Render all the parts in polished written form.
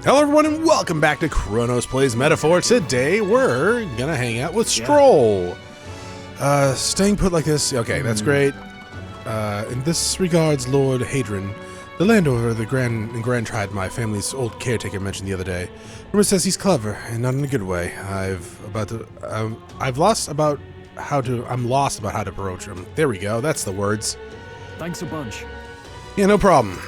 Hello everyone and welcome back to Chronos Plays Metaphor. Today we're gonna hang out with Strohl. Staying put like this, okay, that's great. In this regards, Lord Hadron, the landowner of the Grand Tribe my family's old caretaker mentioned the other day. Rumor says he's clever, and not in a good way. I'm lost about how to approach him. There we go, that's the words. Thanks a bunch. Yeah, no problem.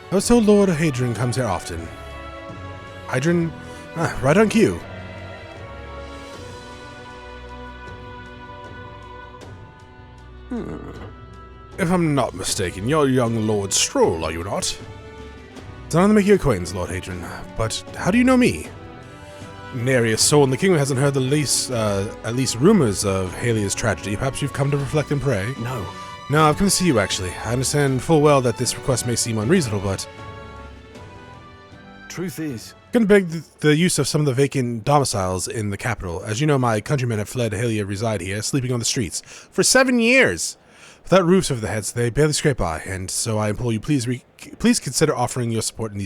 I was told Lord Hadron comes here often. Hadron? Right on cue. If I'm not mistaken, you're young Lord Strohl, are you not? It's an honor to make your acquaintance, Lord Hadron, but how do you know me? Nary a soul in the kingdom hasn't heard at least rumors of Halia's tragedy. Perhaps you've come to reflect and pray? No, I've come to see you, actually. I understand full well that this request may seem unreasonable, but... Truth is... I'm going to beg the use of some of the vacant domiciles in the capital. As you know, my countrymen have fled Halia reside here, sleeping on the streets. For 7 years! Without roofs over their heads, they barely scrape by, and so I implore you, please consider offering your support to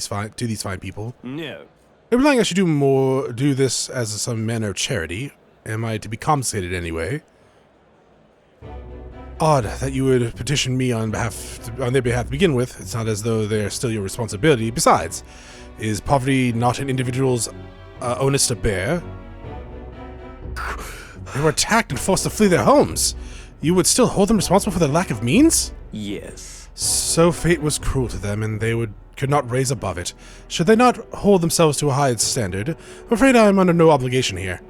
these fine people. No. I'm relying I should do this as some manner of charity. Am I to be compensated anyway? Odd that you would petition me on their behalf to begin with. It's not as though they're still your responsibility. Besides, is poverty not an individual's onus to bear? They were attacked and forced to flee their homes. You would still hold them responsible for their lack of means? Yes. So fate was cruel to them, and they could not raise above it. Should they not hold themselves to a high standard? I'm afraid I am under no obligation here.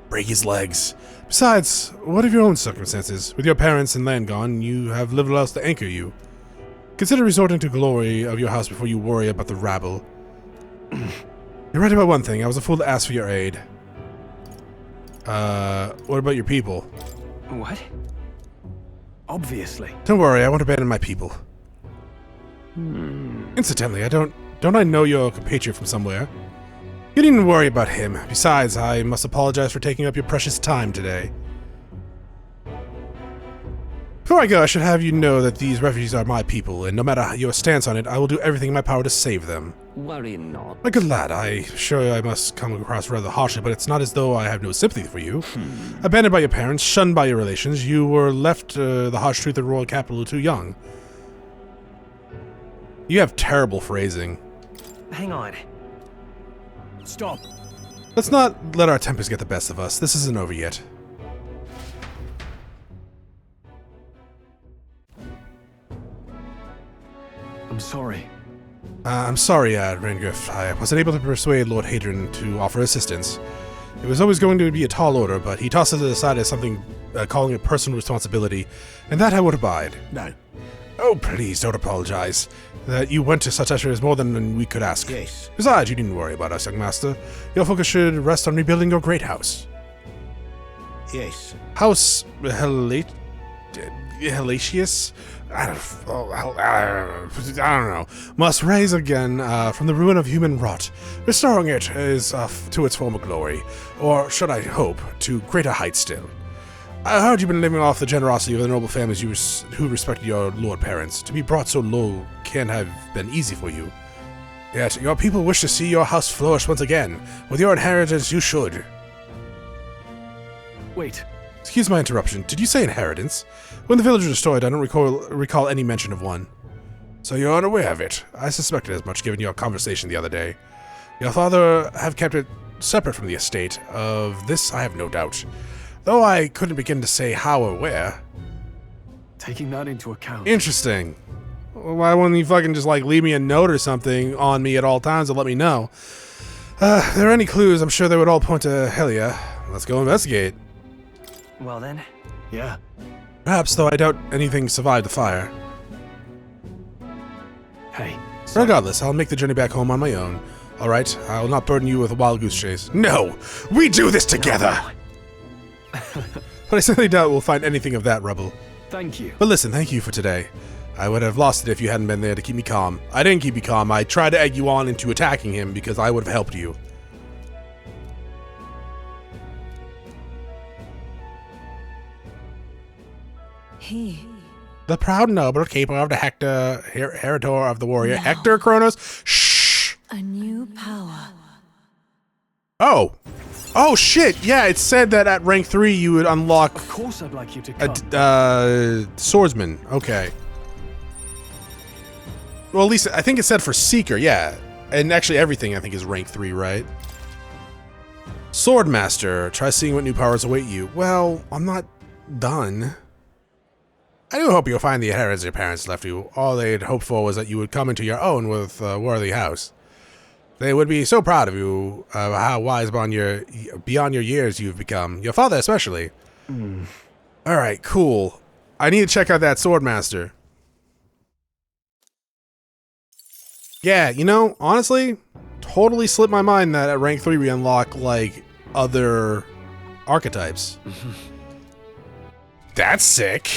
Break his legs. Besides, what of your own circumstances? With your parents and land gone, you have little else to anchor you. Consider resorting to glory of your house before you worry about the rabble. You're right about one thing. I was a fool to ask for your aid. What about your people? What? Obviously. Don't worry, I won't abandon my people. Incidentally, don't I know your compatriot from somewhere? You needn't worry about him. Besides, I must apologize for taking up your precious time today. Before I go, I should have you know that these refugees are my people, and no matter your stance on it, I will do everything in my power to save them. Worry not. My good lad, I'm sure I must come across rather harshly, but it's not as though I have no sympathy for you. Abandoned by your parents, shunned by your relations, you were left the harsh truth of the royal capital too young. You have terrible phrasing. Hang on. Stop. Let's not let our tempers get the best of us. This isn't over yet. I'm sorry. I'm sorry, Rangriff. I wasn't able to persuade Lord Hadron to offer assistance. It was always going to be a tall order, but he tossed it aside as something calling it personal responsibility, and that I would abide. No. Oh, please, don't apologize. That you went to such effort is more than we could ask. Yes. Besides, you needn't worry about us, young master. Your focus should rest on rebuilding your great house. Yes. House Helatius? I don't know. Must rise again from the ruin of human rot. Restoring it is to its former glory, or should I hope, to greater heights still. I heard you've been living off the generosity of the noble families who respected your lord parents. To be brought so low can't have been easy for you. Yet your people wish to see your house flourish once again. With your inheritance, you should. Wait. Excuse my interruption. Did you say inheritance? When the village was destroyed, I don't recall any mention of one. So you're unaware of it. I suspected as much given your conversation the other day. Your father have kept it separate from the estate. Of this I have no doubt. Though I couldn't begin to say how or where. Taking that into account. Interesting. Why wouldn't you fucking just leave me a note or something on me at all times to let me know? If there are any clues, I'm sure they would all point to Halia. Let's go investigate. Well then. Yeah. Perhaps, though I doubt anything survived the fire. Hey. Regardless, I'll make the journey back home on my own. Alright, I will not burden you with a wild goose chase. No! We do this together! But I certainly doubt we'll find anything of that rubble. Thank you. But listen, thank you for today. I would have lost it if you hadn't been there to keep me calm. I didn't keep you calm. I tried to egg you on into attacking him because I would have helped you. He The proud noble keeper of the heritor of the warrior, Hector Chronos. Shh. A new power. Oh. Oh shit! Yeah, it said that at rank 3 you would unlock Of course I'd like you to come. a swordsman. Okay. Well, at least I think it said for seeker. Yeah, and actually everything I think is rank 3, right? Swordmaster. Try seeing what new powers await you. Well, I'm not done. I do hope you'll find the inheritance your parents left you. All they'd hoped for was that you would come into your own with a worthy house. They would be so proud of you, how wise beyond your years you've become. Your father especially. All right, cool. I need to check out that Swordmaster. Yeah, you know, honestly, totally slipped my mind that at rank 3 we unlock, like, other archetypes. That's sick.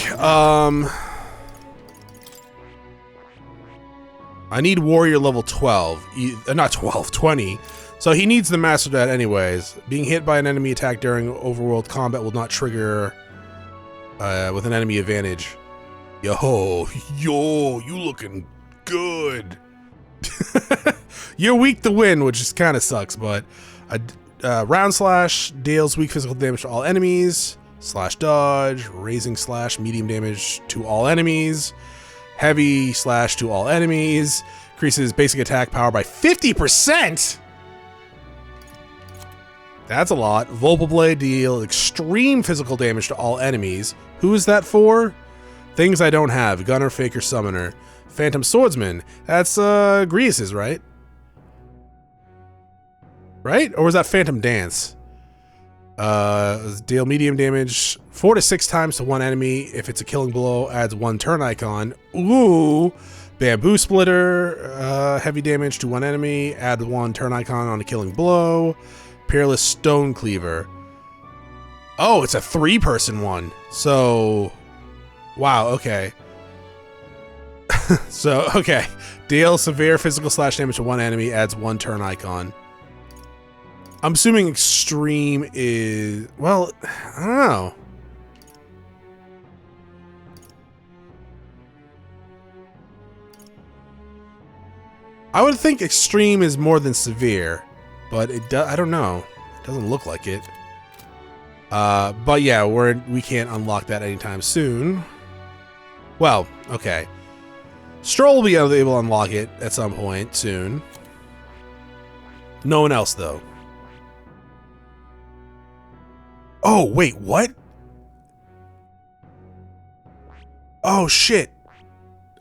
I need warrior level 12. Not 12, 20. So he needs the master that anyways. Being hit by an enemy attack during overworld combat will not trigger with an enemy advantage. Yo, you looking good. You're weak to win, which just kind of sucks, but round slash deals weak physical damage to all enemies. Slash dodge, raising slash medium damage to all enemies. Heavy slash to all enemies. Increases basic attack power by 50%. That's a lot. Vulpal Blade deal extreme physical damage to all enemies. Who is that for? Things I don't have. Gunner, Faker, Summoner. Phantom Swordsman. That's Grease's, right? Right? Or was that Phantom Dance? Deal medium damage 4 to 6 times to one enemy. If it's a killing blow, adds 1 turn icon. Ooh. Bamboo Splitter, heavy damage to one enemy, add 1 turn icon on a killing blow. Peerless Stone Cleaver. Oh, it's a 3-person one. So, wow, okay. So, okay. Deal severe physical slash damage to one enemy, adds 1 turn icon. I'm assuming extreme is, well, I don't know. I would think extreme is more than severe, but I don't know. It doesn't look like it. But yeah, we can't unlock that anytime soon. Well, okay. Strohl will be able to unlock it at some point soon. No one else though. Oh, wait, what? Oh, shit.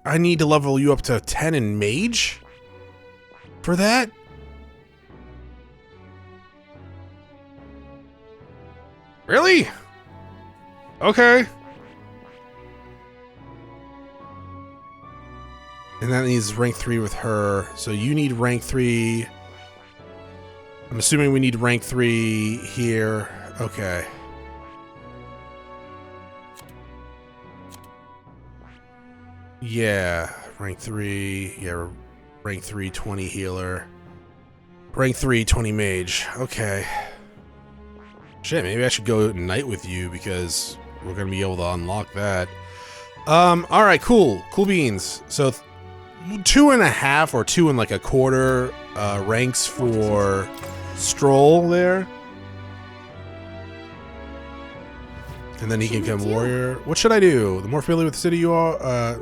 I need to level you up to 10 in Mage? For that? Really? Okay. And that needs rank 3 with her. So you need rank 3. I'm assuming we need rank 3 here. Okay. Yeah, rank 3. Yeah, rank 3, 20 healer. Rank 3, 20 mage. Okay. Shit, maybe I should go knight with you because we're gonna be able to unlock that. Alright, cool. Cool beans. So 2.5 or 2 and like a quarter ranks for Strohl there. And then he can become warrior. What should I do? The more familiar with the city you are,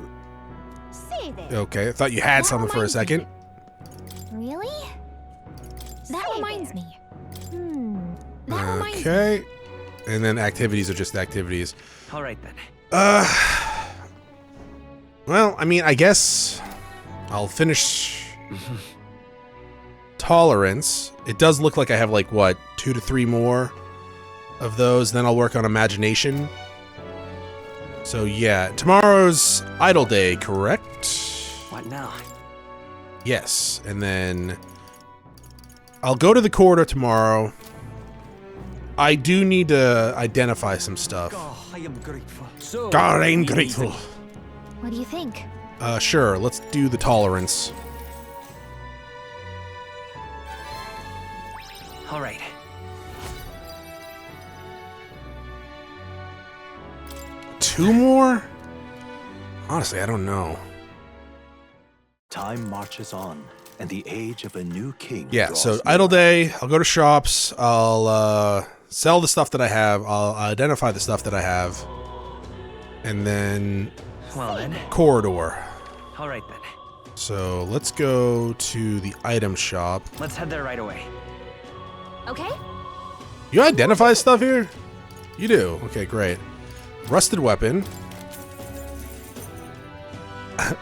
okay, I thought you had something for a second. Really? That reminds me. That reminds me. Okay. And then activities are just activities. All right then. Well, I mean, I guess I'll finish tolerance. It does look like I have like what, 2 to 3 more of those. Then I'll work on imagination. So yeah, tomorrow's idle day, correct? What now? Yes, and then I'll go to the corridor tomorrow. I do need to identify some stuff. Oh, I am grateful. So God, I'm grateful. What do you think? Sure, let's do the tolerance. All right. Two more? Honestly, I don't know. Time marches on, and the age of a new king. Yeah, draws so near. idle day, I'll go to shops, I'll sell the stuff that I have, I'll identify the stuff that I have, and then Well then. corridor. All right then. So let's go to the item shop. Let's head there right away. Okay? You identify stuff here? You do. Okay, great. Rusted weapon.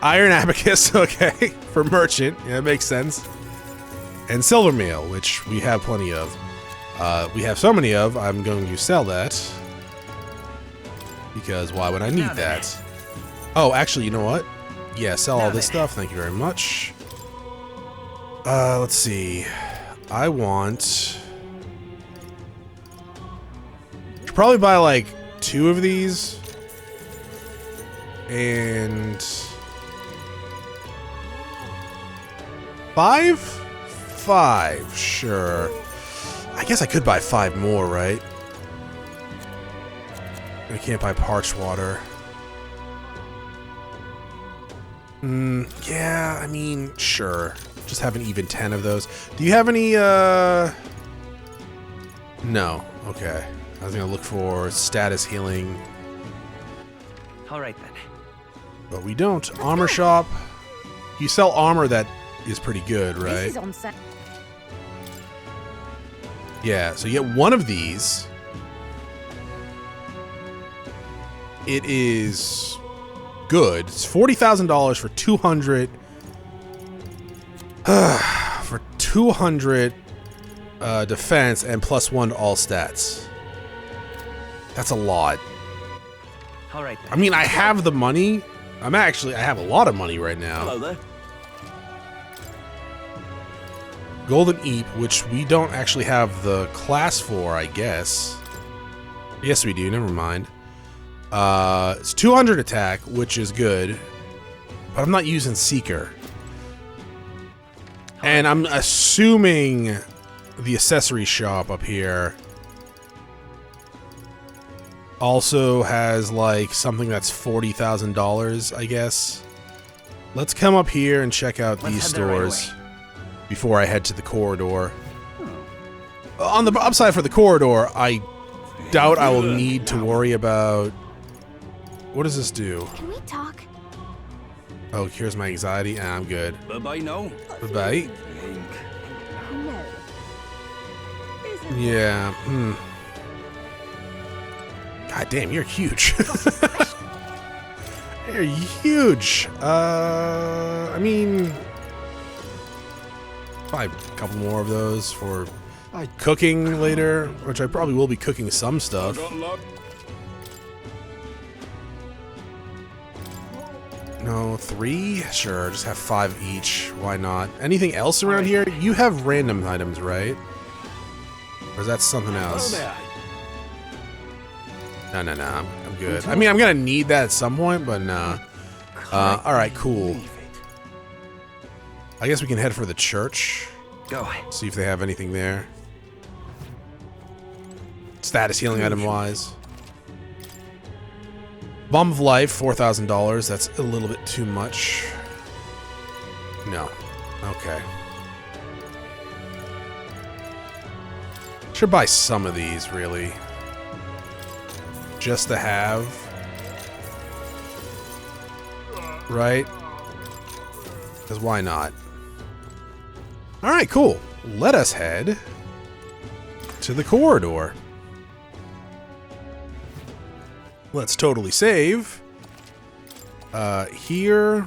Iron abacus, okay, for merchant. Yeah, that makes sense. And silver meal, which we have plenty of. We have so many of, I'm going to sell that. Because why would I need that? Oh, actually, you know what? Yeah, sell all this stuff. Thank you very much. Let's see. I want... Should probably buy like 2 of these. And... 5? 5, sure. I guess I could buy 5 more, right? I can't buy parched water. Yeah, I mean, sure. Just have an even 10 of those. Do you have any, No. Okay. I was gonna look for status healing. All right then. But we don't. Armor shop. You sell armor that is pretty good, right? This is on set. Yeah, so you get one of these. It is good. It's $40,000 for 200. For 200 defense and +1 to all stats. That's a lot. All right then. I mean, I have the money. I have a lot of money right now. Hello there. Golden Eep, which we don't actually have the class for, I guess. Yes, we do. Never mind. It's 200 attack, which is good. But I'm not using Seeker. And I'm assuming the accessory shop up here also has like something that's $40,000, I guess. Let's come up here and check out these head there right stores before I head to the corridor. On the upside for the corridor, I doubt I will need to worry about... What does this do? Can we talk? Oh, here's my anxiety. I'm good. Bye-bye now. Bye-bye. Yeah, God damn, you're huge. You're huge. I mean... Probably a couple more of those for cooking later, which I probably will be cooking some stuff. No, 3? Sure, just have 5 each. Why not? Anything else around here? You have random items, right? Or is that something else? No, I'm good. I mean, I'm gonna need that at some point, but nah. Alright, cool. I guess we can head for the church. Go. See if they have anything there. Status healing item wise. Bomb of Life, $4,000. That's a little bit too much. No. Okay. Should buy some of these, really. Just to have. Right? Because why not? Alright, cool. Let us head to the corridor. Let's totally save. Here.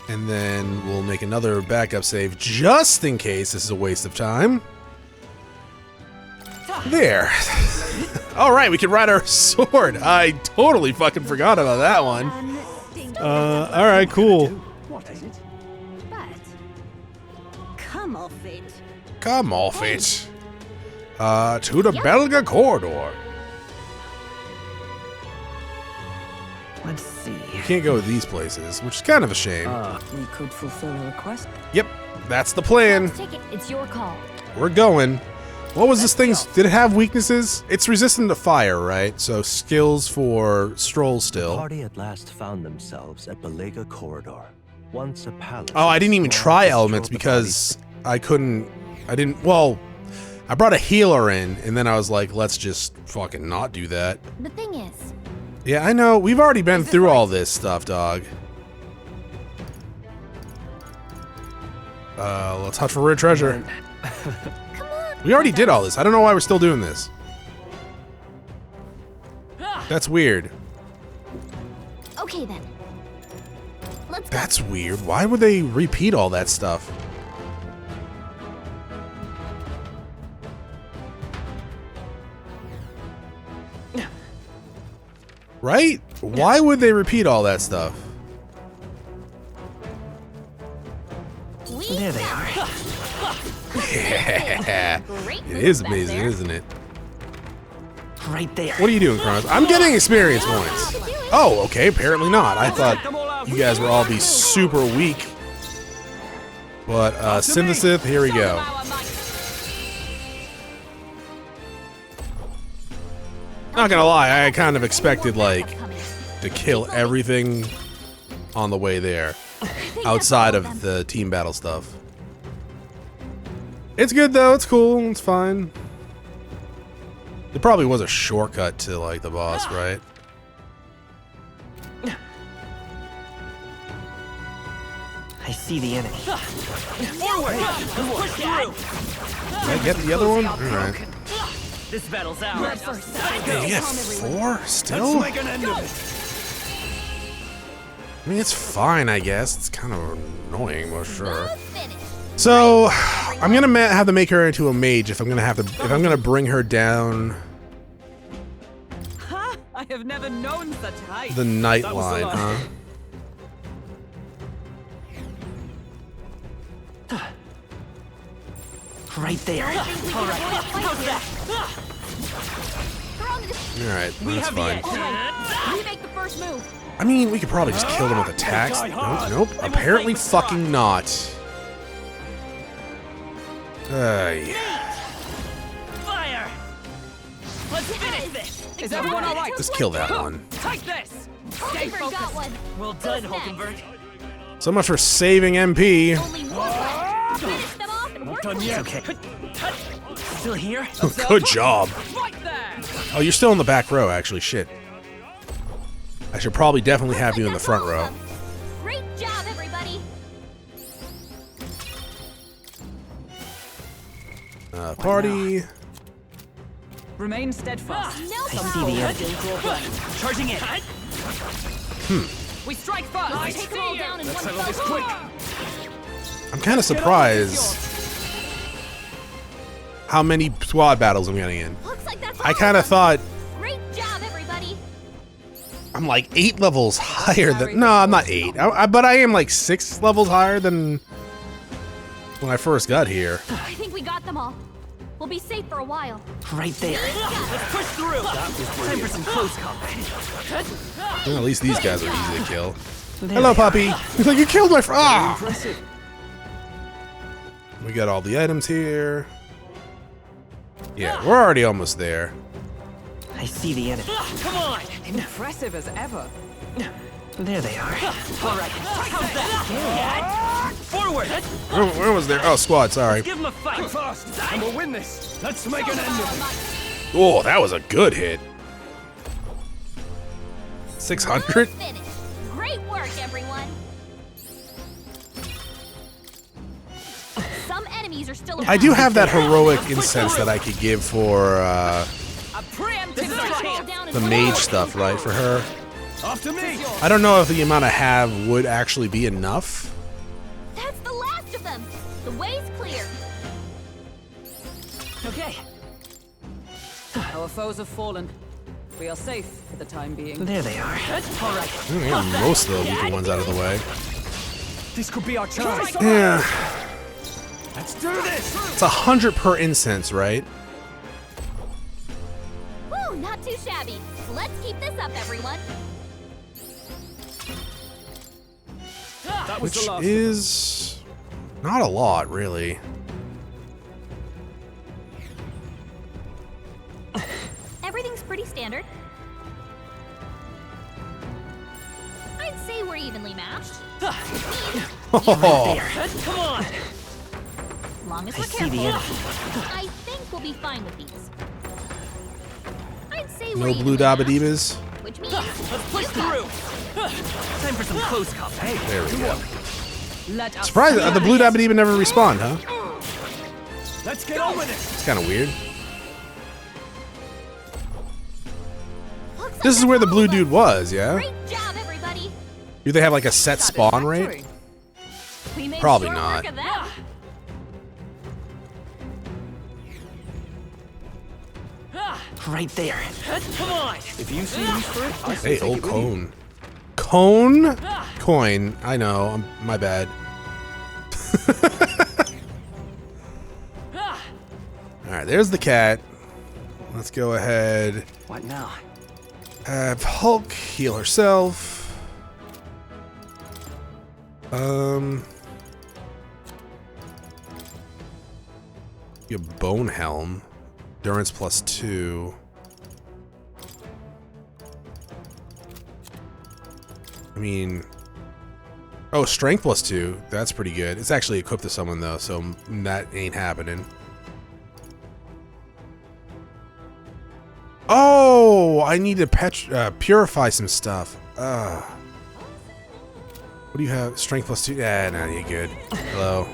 And then we'll make another backup save just in case this is a waste of time. There. Alright, we can ride our sword. I totally fucking forgot about that one. Alright, cool. What is it? But come off it. Come off it. To the Belega Corridor. Let's see. You can't go to these places, which is kind of a shame. We could fulfill a request. Yep, that's the plan. Take it. It's your call. We're going. What was this thing's? Did it have weaknesses? It's resistant to fire, right? So skills for Strohl The still. party at last found themselves at Belega Corridor, once a palace. Oh, I didn't even try Destroyed elements the because I couldn't. I didn't. Well, I brought a healer in, and then I was like, let's just fucking not do that. The thing is, Yeah, I know. We've already been through all this stuff, dog. Let's hunt for rare treasure. come on. We already did all this. I don't know why we're still doing this. That's weird. Okay then. Let's go. That's weird. Why would they repeat all that stuff? Right? Why would they repeat all that stuff? We There they got are. Yeah. Great It move is back amazing, there. isn't it? Right there. What are you doing, Chronos? I'm getting experience points. Oh, okay. Apparently not. I thought you guys would all be super weak. But, Synthesith, here we go. Not gonna lie, I kind of expected, like, to kill everything on the way there. Outside of the team battle stuff. It's good, though. It's cool. It's fine. There probably was a shortcut to, like, the boss, right? I see the enemy. Forward! Push through. Did I get the other one? Alright. This battle's ours. Hey, you get 4 still? I mean, it's fine, I guess. It's kind of annoying, but sure. So, I'm gonna have to make her into a mage if I'm gonna bring her down Ha! I have never known such height. the night line, huh? Right there. All right. How's that? Alright, that's fine. We make the first move. I mean, we could probably just kill them with attacks. Nope, apparently fucking not. Fire! Let's finish this. Is everyone all right? Let's kill that one. Take this. Stay Hulkenberg got focused. one. Well done, Who's next? Hulkenberg. So much for saving MP. Only one left. Finish them off and we're clear. Okay. Still here? Good job. Right there. Oh, you're still in the back row, actually. Shit. I should probably definitely have you in the front row. Great job, everybody. Party. Remain steadfast. No I see problem. the enemy. Charging in. We strike first. Take them all down in one fell I'm kind of surprised how many squad battles I'm getting in. Looks like that's I all kind of them. thought Great job, everybody. I'm like 8 levels higher than. No, I'm not 8. But I am like 6 levels higher than when I first got here. I think we got them all. We'll be safe for a while. Right there. Let's Push through. Time for some close combat. Well, at least these guys are easy to kill. There Hello, they are. puppy. He's like, you killed my friend. Ah! Impressive. We got all the items here. Yeah, we're already almost there. I see the enemy. Come on. Impressive as ever. There they are. All right. How's that? Forward. Where was there? Oh, squad, sorry. Give him a fight. Fast, and we'll win this. Let's make an end of it. Oh, that was a good hit. 600? Finish. Great work, everyone. Some enemies are still I do have that heroic incense that I could give for A preemptive All strike. down in the one mage fell stuff, right? For her. After me. I don't know if the amount I have would actually be enough. That's the last of them. The way's clear. Okay. Our foes have fallen. We are safe for the time being. There they are. All right. I got most of the weaker ones out of the way. This could be our chance. Yeah, Let's do this. it's 100 per incense, right? Woo, not too shabby. Let's keep this up, everyone. That was Which the last. is not a lot, really. I'd say we're evenly matched. Oh, Come on! Long as I we're see the careful. enemy. I think we'll be fine with these. I'd say no we're blue evenly matched, dabadibas. which means Let's push through! Time for some close combat. Hey, There we go. Let us Surprised the blue dabadiba never respawned, huh? let's get on with it! It's kind of weird. looks like This is where the that's blue all of dude us. was, yeah? Great job, everybody. Do they have like a set spawn rate? We made Probably short not. work of that. Right there. Come on! If you see use for it, I say Hey, take old it with you. cone. Cone? Coin. I know. My bad. Alright, there's the cat. Let's go ahead. What now? Have Hulk heal herself. You have Bone Helm. Endurance +2. I mean... Oh, Strength +2. That's pretty good. It's actually equipped to someone, though, so that ain't happening. Oh! I need to purify some stuff. What do you have? Strength +2? Yeah, no, you're good. Hello.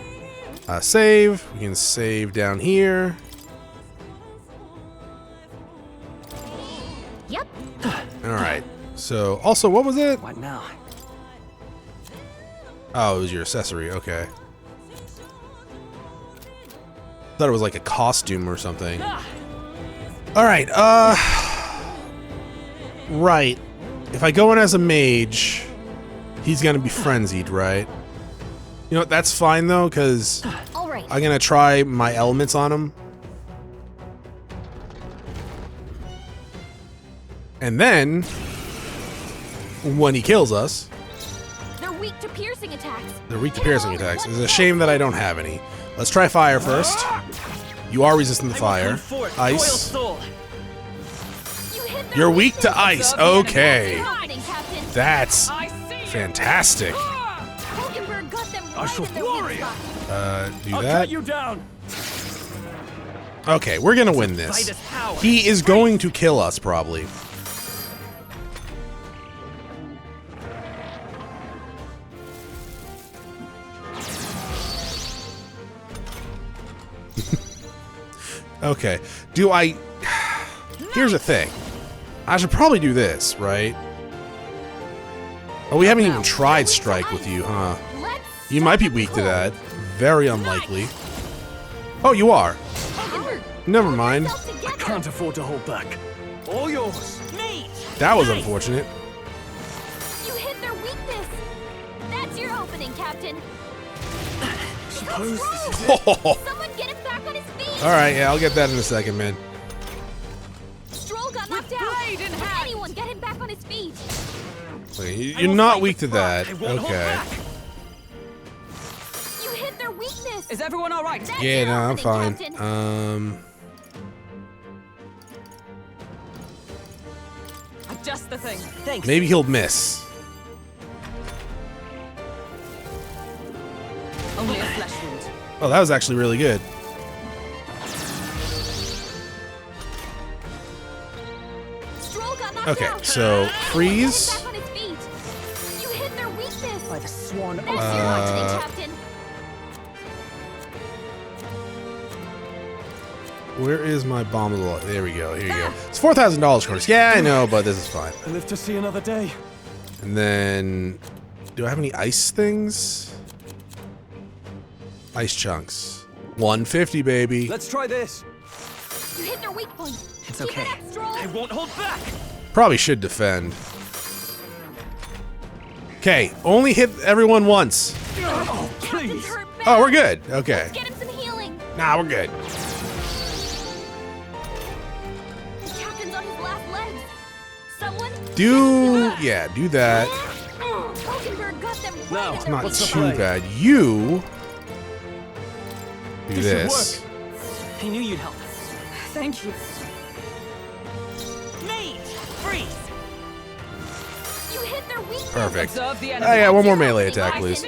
Save. We can save down here. Yep. Alright. So, also, what was it? What now? Oh, it was your accessory. Okay. Thought it was like a costume or something. Alright, right. If I go in as a mage, he's gonna be frenzied, right? You know what, that's fine though, because All right. I'm gonna try my elements on him. And then, when he kills us, They're weak to piercing attacks. they're weak to piercing attacks. It's a shame that I don't have any. Let's try fire first. You are resistant to fire. Ice. Soul. You hit their You're weak to ice. Okay. opening, Captain. That's I see you. fantastic. Hulkenberg got them right in their weak spot. Do I'll that. cut you down. Okay, we're gonna win this. Fight us power. He is going to kill us, probably. Okay. Do I... Here's the thing. I should probably do this, right? Oh, we haven't even tried strike with you, huh? Let's You might be weak to that. Very unlikely. Oh, you are. Hulkenberg, Never mind. yourself together. Can't afford to hold back. All yours. Mate. That was unfortunate. You hit their weakness. That's your opening, Captain. Suppose this is Oh. Someone get him back on his feet. All right, yeah, I'll get that in a second, man. Strohl got knocked out. blade in Would hand. anyone get him back on his feet? Okay, I you're will not fight weak the to front. that. I won't hold Okay. back. You hit their weakness. Is everyone all right? That's Yeah, your no, I'm opening, fine. Captain. Just the thing. Thanks. Maybe he'll miss. Only a flesh wound. Oh, that was actually really good. Strohl got knocked Okay, out. so freeze. Get him back on his feet. You hit their weakness. By the swan That's oath. your opening, Captain. Where is my bomb of the light? There we go. Here you go. It's $4,000, Chronos. Yeah, I know, but this is fine. I live to see another day. And then, do I have any ice things? Ice chunks. 150, baby. Let's try this. You hit their weak point. It's Keep okay. it up, Strohl. I won't hold back. Probably should defend. Okay, only hit everyone once. Oh, Captain's please. hurt bad. Oh, we're good. Okay. Get him some healing. Nah, we're good. The captain's on his last legs. Someone Do that. Hulkenberg got them right Now, in It's their not weak What's the too play? bad. You do This should this. I knew you'd help. Thank you. Mate, freeze. You hit their weakness. Perfect. Observe the I enemy. got one more melee attack, please.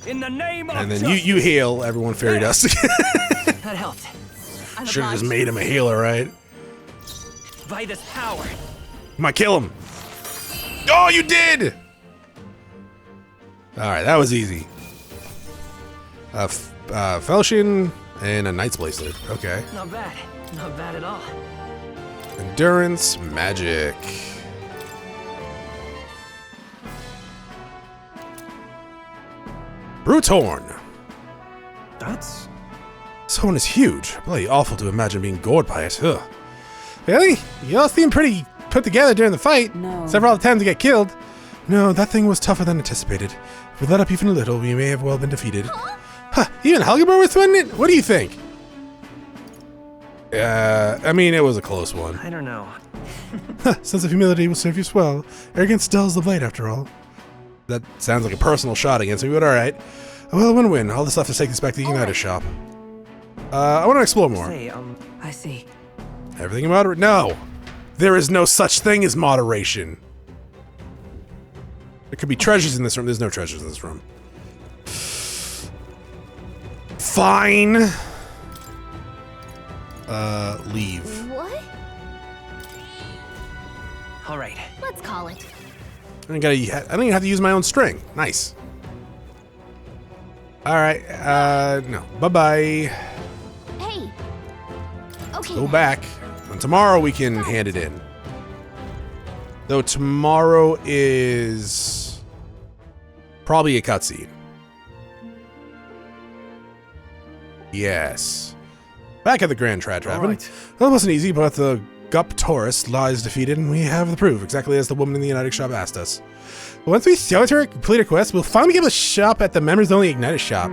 In the name of And then you heal everyone fairy dust. That helped. Should have just made him a healer, right? By this power. You might kill him. Oh, you did! Alright, that was easy. Falchion and a Knight's Bracelet. Okay. Not bad. Not bad at all. Endurance, magic. Brute's Horn. That's This horn is huge. Bloody awful to imagine being gored by it. Ugh. Really? You all seem pretty put together during the fight. No. Except for all the times to get killed. No, that thing was tougher than anticipated. If we let up even a little, we may have well been defeated. Huh, even Helgeborg was winning it? What do you think? I mean, it was a close one. I don't know. Sense of humility will serve you well. Arrogance dulls the blade, after all. That sounds like a personal shot against me, but alright. Well, win-win. All that's left is take this back to the United shop. I want to explore more. Say, I see. Everything in moderate? No! There is no such thing as moderation. There could be treasures in this room. There's no treasures in this room. Fine. Leave. What? all right. Let's call it. I don't even have to use my own string. Nice. Alright, no. Bye-bye. Hey. Okay. Go back. And tomorrow we can hand it in. Though tomorrow is probably a cutscene. Yes. Back at the Grand Travern. right. That wasn't easy, but the Guptauros lies defeated, and we have the proof, exactly as the woman in the United shop asked us. Once we show it to her, complete her quest, we'll finally be able to shop at the members-only Ignited shop.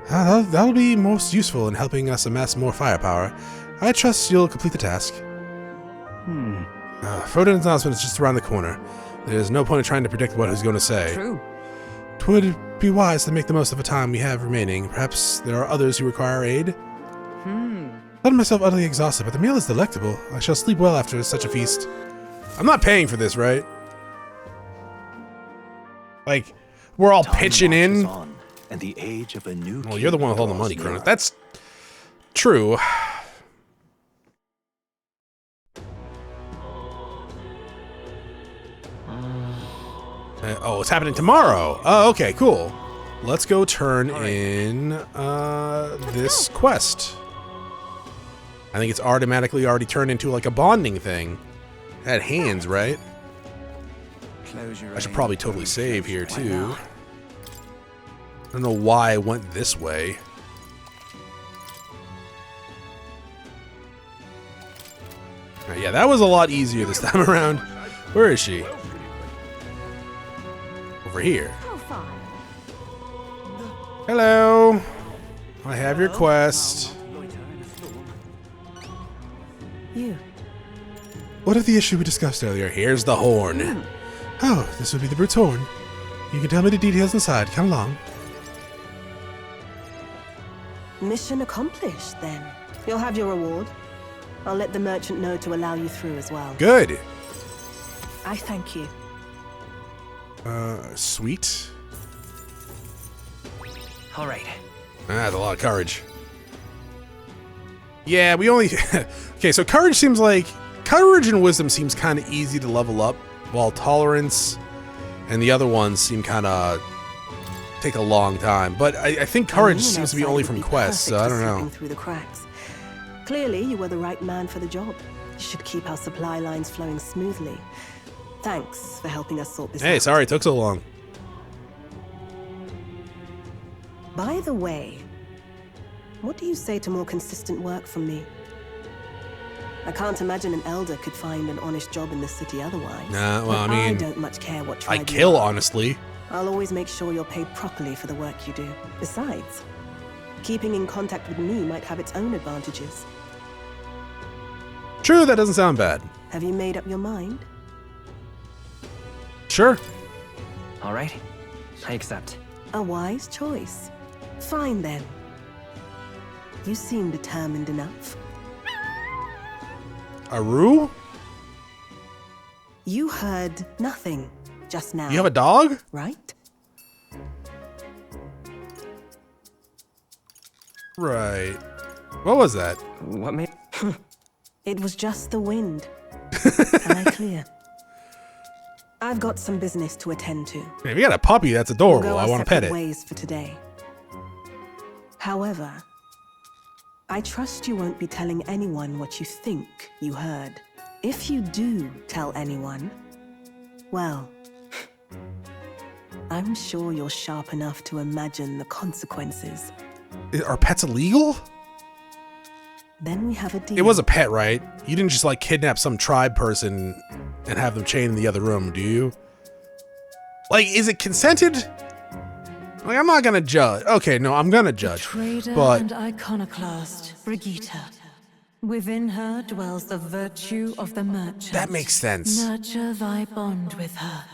That'll be most useful in helping us amass more firepower. I trust you'll complete the task. Froden's announcement is just around the corner. There's no point in trying to predict what he's going to say. True. Twould be wise to make the most of the time we have remaining. Perhaps there are others who require aid. I found myself utterly exhausted, but the meal is delectable. I shall sleep well after such a feast. I'm not paying for this, right? Like, we're all Time pitching marches in. on, and the age of a new Well, you're the one with all the draws money, Chronos. nearer. That's true. Oh, it's happening tomorrow. Oh, okay, cool. Let's go turn in this quest. I think it's automatically already turned into like a bonding thing. It had hands, right? Close your I should eyes. probably totally save here too. I don't know why I went this way. Yeah, that was a lot easier this time around. Where is she? Over here. How far? Hello. I have your quest. You. What of the issue we discussed earlier? Here's the horn. Oh, this would be the brute's horn. You can tell me the details inside. Come along. Mission accomplished, then. You'll have your reward. I'll let the merchant know to allow you through as well. Good. I thank you. Sweet. All right. That's a lot of courage. Yeah, we only... Okay, so courage seems like... Courage and wisdom seems kind of easy to level up, while tolerance and the other ones seem kind of... take a long time. But I think courage Being seems to be outside only would from be quests, so perfect I for don't slipping know. Through the cracks. Clearly, you were the right man for the job. You should keep our supply lines flowing smoothly. Thanks for helping us sort this Hey, out. sorry it took so long. By the way, what do you say to more consistent work from me? I can't imagine an elder could find an honest job in the city otherwise. Nah, well, But I mean, don't much care what I tribe you kill, are. honestly. I'll always make sure you're paid properly for the work you do. Besides, keeping in contact with me might have its own advantages. True, that doesn't sound bad. Have you made up your mind? Sure. All right. I accept. A wise choice. Fine then. You seem determined enough. Aru? You heard nothing just now. You have a dog? Right? Right. What was that? What made... It was just the wind. Eye clear. I've got some business to attend to. If you got a puppy, that's We'll adorable. go I our want to pet separate it. ways for today. However, I trust you won't be telling anyone what you think you heard. If you do tell anyone, well, I'm sure you're sharp enough to imagine the consequences. Are pets illegal? Then we have a deal. It was a pet, right? You didn't just like kidnap some tribe person and have them chained in the other room, do you? Like, is it consented? Like, I'm not gonna judge. Okay, no, I'm gonna judge. Trader But and iconoclast, Brigitte. Within her dwells the virtue of the merchant. that makes sense. Nurture thy bond with her,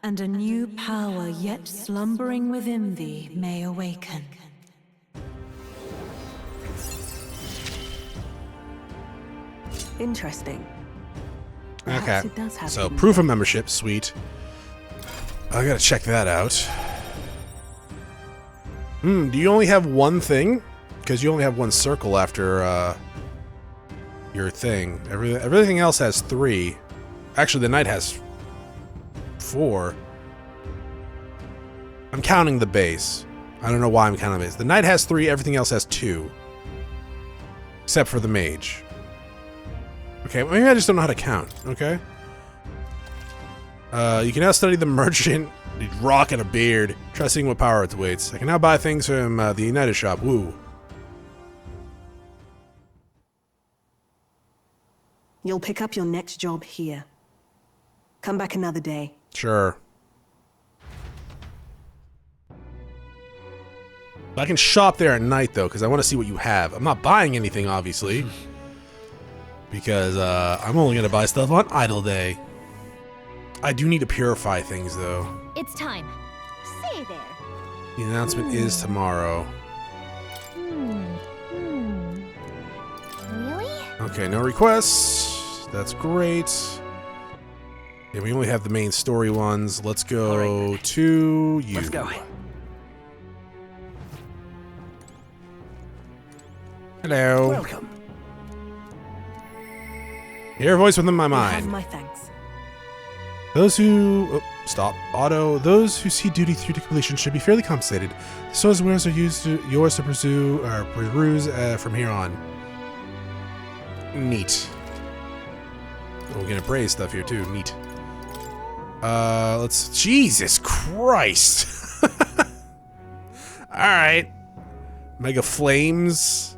and a new power yet slumbering within thee may awaken. Interesting. Okay. Perhaps it does have So, hidden proof of membership, sweet. I gotta check that out. Do you only have one thing? Because you only have one circle after your thing. Everything else has 3. Actually, the knight has 4. I'm counting the base. I don't know why I'm counting the base. The knight has 3, everything else has 2. Except for the mage. Okay, maybe I just don't know how to count, okay? You can now study the merchant, rock and a beard. Try seeing what power it waits. I can now buy things from the United Shop. Woo. You'll pick up your next job here. Come back another day. Sure. I can shop there at night, though, because I want to see what you have. I'm not buying anything, obviously. Because I'm only going to buy stuff on idle day. I do need to purify things, though. It's time. Say there. The announcement is tomorrow. Really? Okay, no requests. That's great. Yeah, we only have the main story ones. Let's go to you. Let's go. Hello. Welcome. Hear a voice within my You have mind. my thanks. Those who... Oh, stop. Auto. Those who see duty through to completion should be fairly compensated. The soul's wares are yours to pursue or peruse from here on. Neat. Oh, we're gonna praise stuff here too. Neat. Let's... Jesus Christ! Alright. Mega Flames.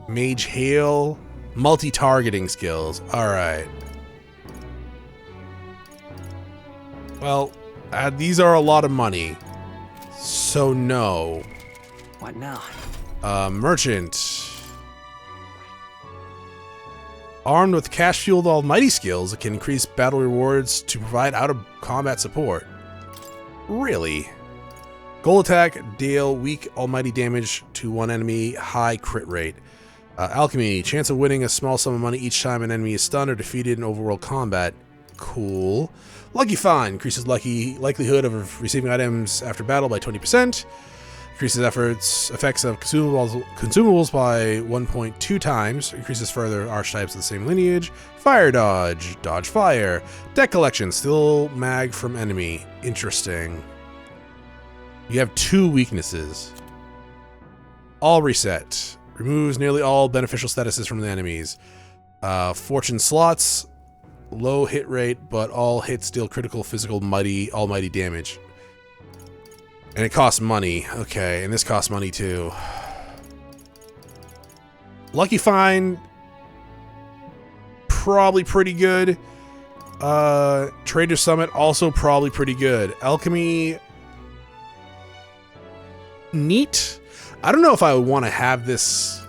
Mage Hail. Multi-targeting skills. Alright. Well, these are a lot of money. So no. What now? Merchant. Armed with cash-fueled almighty skills, it can increase battle rewards to provide out-of-combat support. Really? Gold attack, deal weak almighty damage to one enemy, high crit rate. Alchemy, chance of winning a small sum of money each time an enemy is stunned or defeated in overworld combat. Cool. Lucky Find, increases likelihood of receiving items after battle by 20%. Increases effects of consumables by 1.2 times. Increases further archetypes of the same lineage. Fire dodge, dodge fire. Deck collection, still mag from enemy. Interesting. You have 2 weaknesses. All reset. Removes nearly all beneficial statuses from the enemies. Fortune slots. Low hit rate, but all hits deal critical physical almighty damage. And it costs money. Okay, and this costs money too. Lucky Find. Probably pretty good. Trader Summit, also probably pretty good. Alchemy. Neat. I don't know if I would want to have this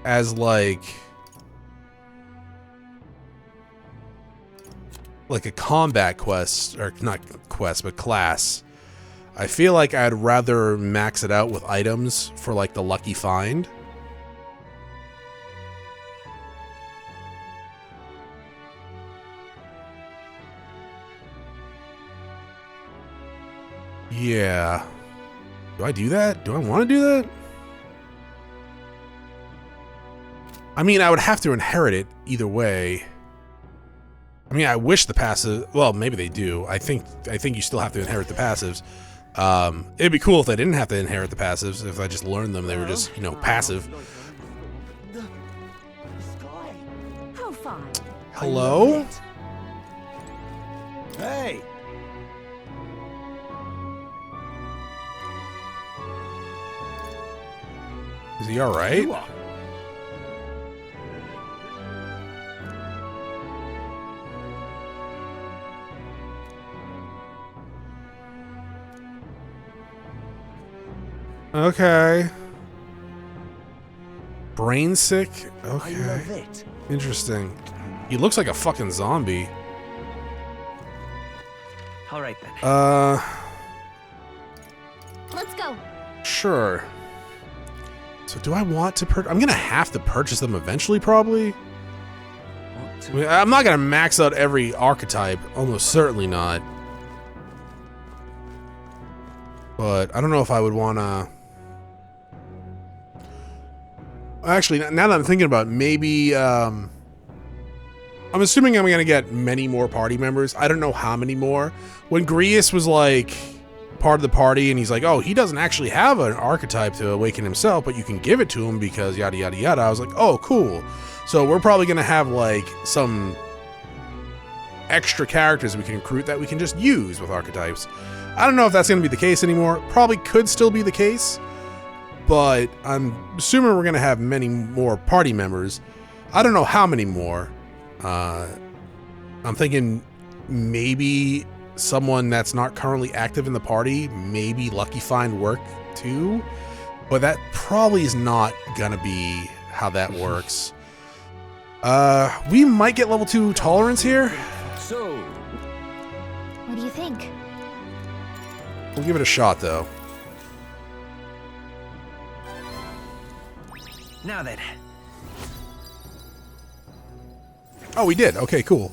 as like a combat quest, or not quest, but class. I feel like I'd rather max it out with items for like the Lucky Find. Yeah. Do I do that? Do I want to do that? I mean, I would have to inherit it either way. I mean, I wish the passive. Well, maybe they do. I think you still have to inherit the passives. It'd be cool if I didn't have to inherit the passives. If I just learned them, they were just, you know, passive. How far? Hello? Hey! Is he all right? You are. Okay. Brain sick? I Okay. love it. Interesting. He looks like a fucking zombie. All right then. Let's go. Sure. So do I want to I'm gonna have to purchase them eventually, probably. I mean, I'm not gonna max out every archetype, almost certainly not. But I don't know if I would wanna. Actually, now that I'm thinking about it, maybe I'm assuming I'm gonna get many more party members. I don't know how many more. When Grius was like part of the party and he's like, oh, he doesn't actually have an archetype to awaken himself, but you can give it to him because yada yada yada. I was like, oh, cool. So we're probably gonna have like some extra characters we can recruit that we can just use with archetypes. I don't know if that's gonna be the case anymore. Probably could still be the case, but I'm assuming we're gonna have many more party members. I don't know how many more. I'm thinking maybe someone that's not currently active in the party, maybe Lucky find work too, but that probably is not gonna be how that works. We might get level 2 tolerance here. So, What do you think? We'll give it a shot though. now then. Oh, we did. Okay, cool.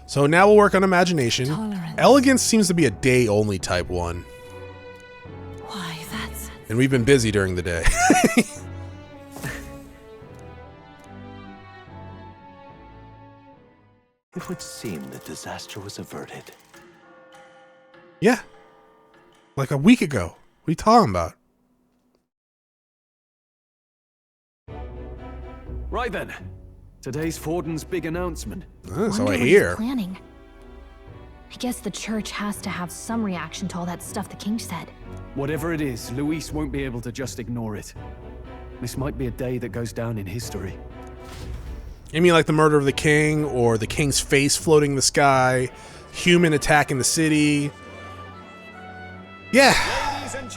So now we'll work on imagination. Tolerance. Elegance seems to be a day only type one. Why, that's... And we've been busy during the day. It would seem the disaster was averted. Yeah. Like a week ago. What are you talking about? Right then. Today's Forden's big announcement. Oh, so Wonder I what hear. he's planning. I guess the church has to have some reaction to all that stuff the king said. Whatever it is, Luis won't be able to just ignore it. This might be a day that goes down in history. You mean like the murder of the king, or the king's face floating in the sky, human attacking the city? Yeah.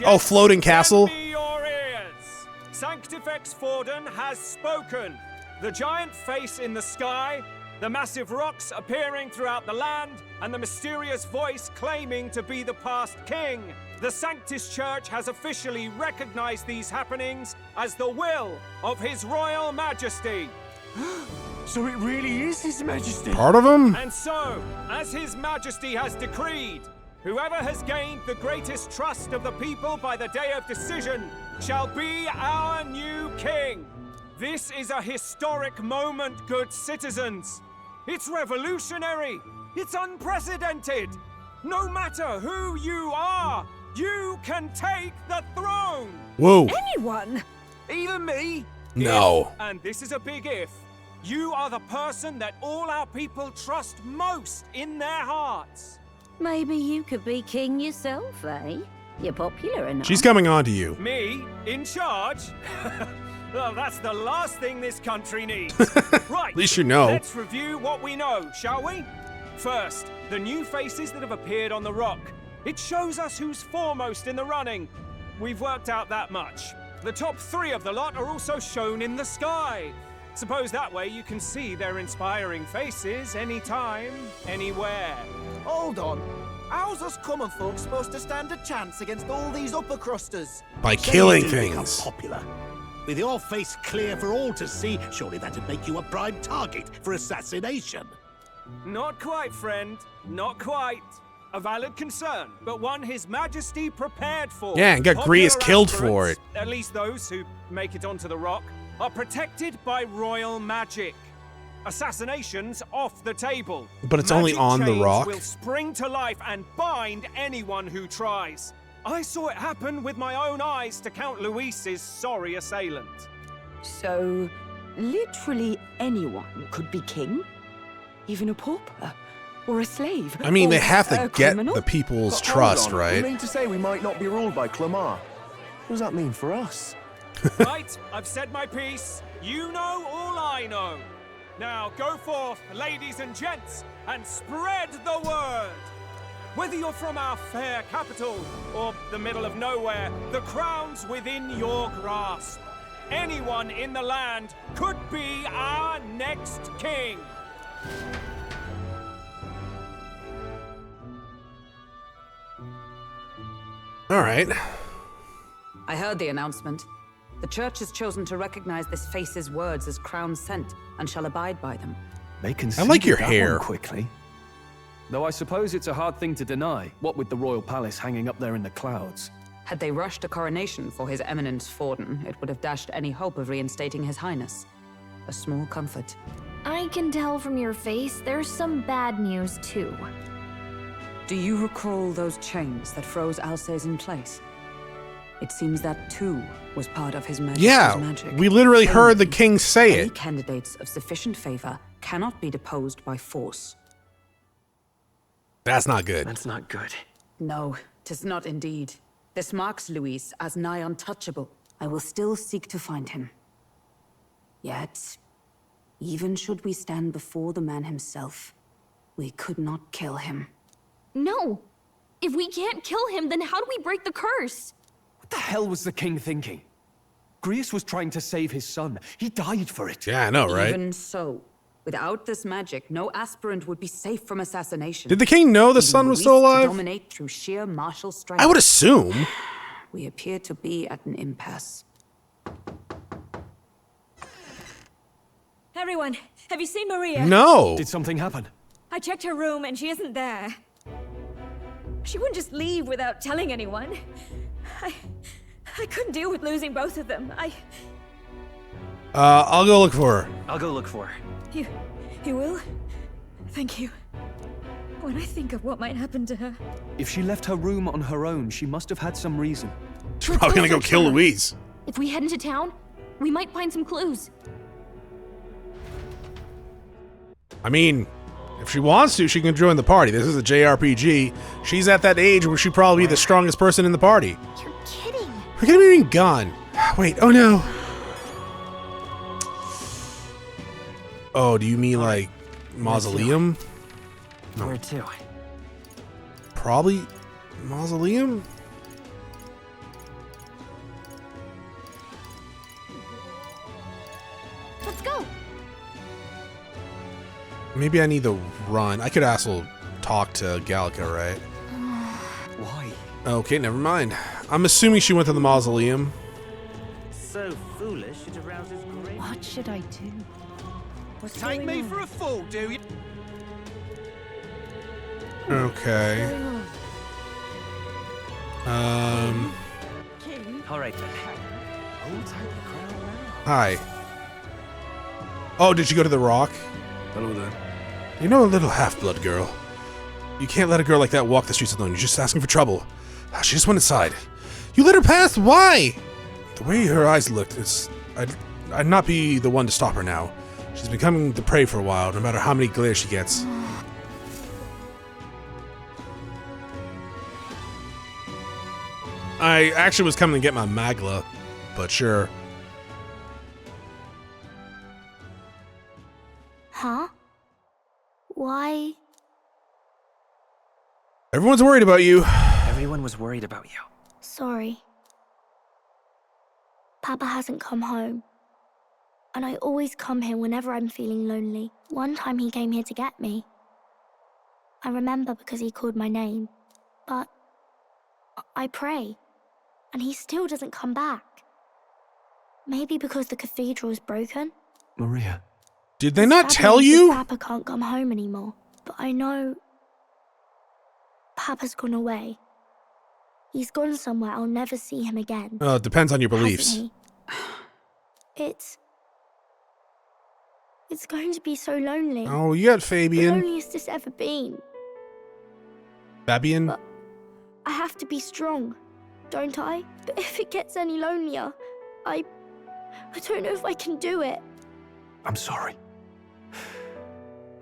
Oh, floating castle. Lend me your ears. Sanctifex Forden has spoken. The giant face in the sky, the massive rocks appearing throughout the land, and the mysterious voice claiming to be the past king. The Sanctus Church has officially recognized these happenings as the will of His Royal Majesty. So it really is His Majesty. Part of him? And so, as His Majesty has decreed, whoever has gained the greatest trust of the people by the day of decision shall be our new king. This is a historic moment, good citizens. It's revolutionary. It's unprecedented. No matter who you are, you can take the throne. Whoa. Anyone? Even me? No. If, and this is a big if, you are the person that all our people trust most in their hearts. Maybe you could be king yourself, eh? You're popular enough. She's coming on to you. Me? In charge? Well, that's the last thing this country needs. Right. At least you know. Let's review what we know, shall we? First, the new faces that have appeared on the rock. It shows us who's foremost in the running. We've worked out that much. The top 3 of the lot are also shown in the sky. Suppose that way you can see their inspiring faces anytime, anywhere. Hold on. How's us common folk supposed to stand a chance against all these upper crusters? By Say killing you do become things. popular. With your face clear for all to see, surely that'd make you a prime target for assassination. Not quite, friend. Not quite. A valid concern, but one His Majesty prepared for. Yeah, and got Grius Popular killed for it. aspirants, at least those who make it onto the rock, are protected by royal magic. Assassinations off the table. But it's only Magic on the chains rock. Will spring to life and bind anyone who tries. I saw it happen with my own eyes to Count Luis's sorry assailant. So, literally anyone could be king? Even a pauper? Or a slave? I mean, or they have to a get criminal? the people's But hold trust, on, right? You mean to say we might not be ruled by Clamar? What does that mean for us? Right, I've said my piece. You know all I know. Now go forth, ladies and gents, and spread the word. Whether you're from our fair capital or the middle of nowhere, the crown's within your grasp. Anyone in the land could be our next king. All right. I heard the announcement. The church has chosen to recognize this face's words as crown sent and shall abide by them. They can I like your that hair. one quickly. Though I suppose it's a hard thing to deny, what with the royal palace hanging up there in the clouds. Had they rushed a coronation for His Eminence Forden, it would have dashed any hope of reinstating His Highness. A small comfort. I can tell from your face there's some bad news too. Do you recall those chains that froze Alsace in place? It seems that too was part of His Majesty's Yeah, magic. we literally heard the king say Any it. candidates of sufficient favor cannot be deposed by force. That's not good. That's not good. No, 'tis not indeed. This marks Luis as nigh untouchable. I will still seek to find him. Yet, even should we stand before the man himself, we could not kill him. No! If we can't kill him, then how do we break the curse? What the hell was the king thinking? Grius was trying to save his son. He died for it. Yeah, I know, right? Even so, without this magic, no aspirant would be safe from assassination. Did the king know the son was still Luis to alive? dominate through sheer martial strength. I would assume. We appear to be at an impasse. Everyone, have you seen Maria? No. Did something happen? I checked her room and she isn't there. She wouldn't just leave without telling anyone. I couldn't deal with losing both of them. I'll go look for her. I'll go look for her. You will? Thank you. When I think of what might happen to her. If she left her room on her own, she must have had some reason. She's probably gonna go kill Louise. If we head into town, we might find some clues. I mean, if she wants to, she can join the party. This is a JRPG. She's at that age where she'd probably be the strongest person in the party. You're kidding. We're gonna be gone. Wait, oh no. Oh, do you mean like mausoleum? No. Where to? Probably mausoleum? Let's go. Maybe I need to run. I could also talk to Gallica, right? Why? Okay, never mind. I'm assuming she went to the mausoleum. So foolish it arouses great. What should I do? What's Take going me on? for a fool, do you? Okay. All right then. Hi. Oh, did you go to the rock? Hello there. You know, a little half-blood girl. You can't let a girl like that walk the streets alone. You're just asking for trouble. She just went inside. You let her pass? Why? The way her eyes looked, I'd not be the one to stop her now. She's been coming to prey for a while, no matter how many glares she gets. I actually was coming to get my Magla, but sure. Huh? Why? Everyone's worried about you. Everyone was worried about you. Sorry. Papa hasn't come home. And I always come here whenever I'm feeling lonely. One time he came here to get me. I remember because he called my name. But I pray. And he still doesn't come back. Maybe because the cathedral is broken? Maria. Did they not Sadly, tell you? Papa can't come home anymore. But I know... Papa's gone away. He's gone somewhere I'll never see him again. Well, it depends on your beliefs. Hasn't he? It's going to be so lonely. Oh, you got The Fabian. loneliest it's ever been. Fabian? But I have to be strong, don't I? But if it gets any lonelier, I don't know if I can do it. I'm sorry.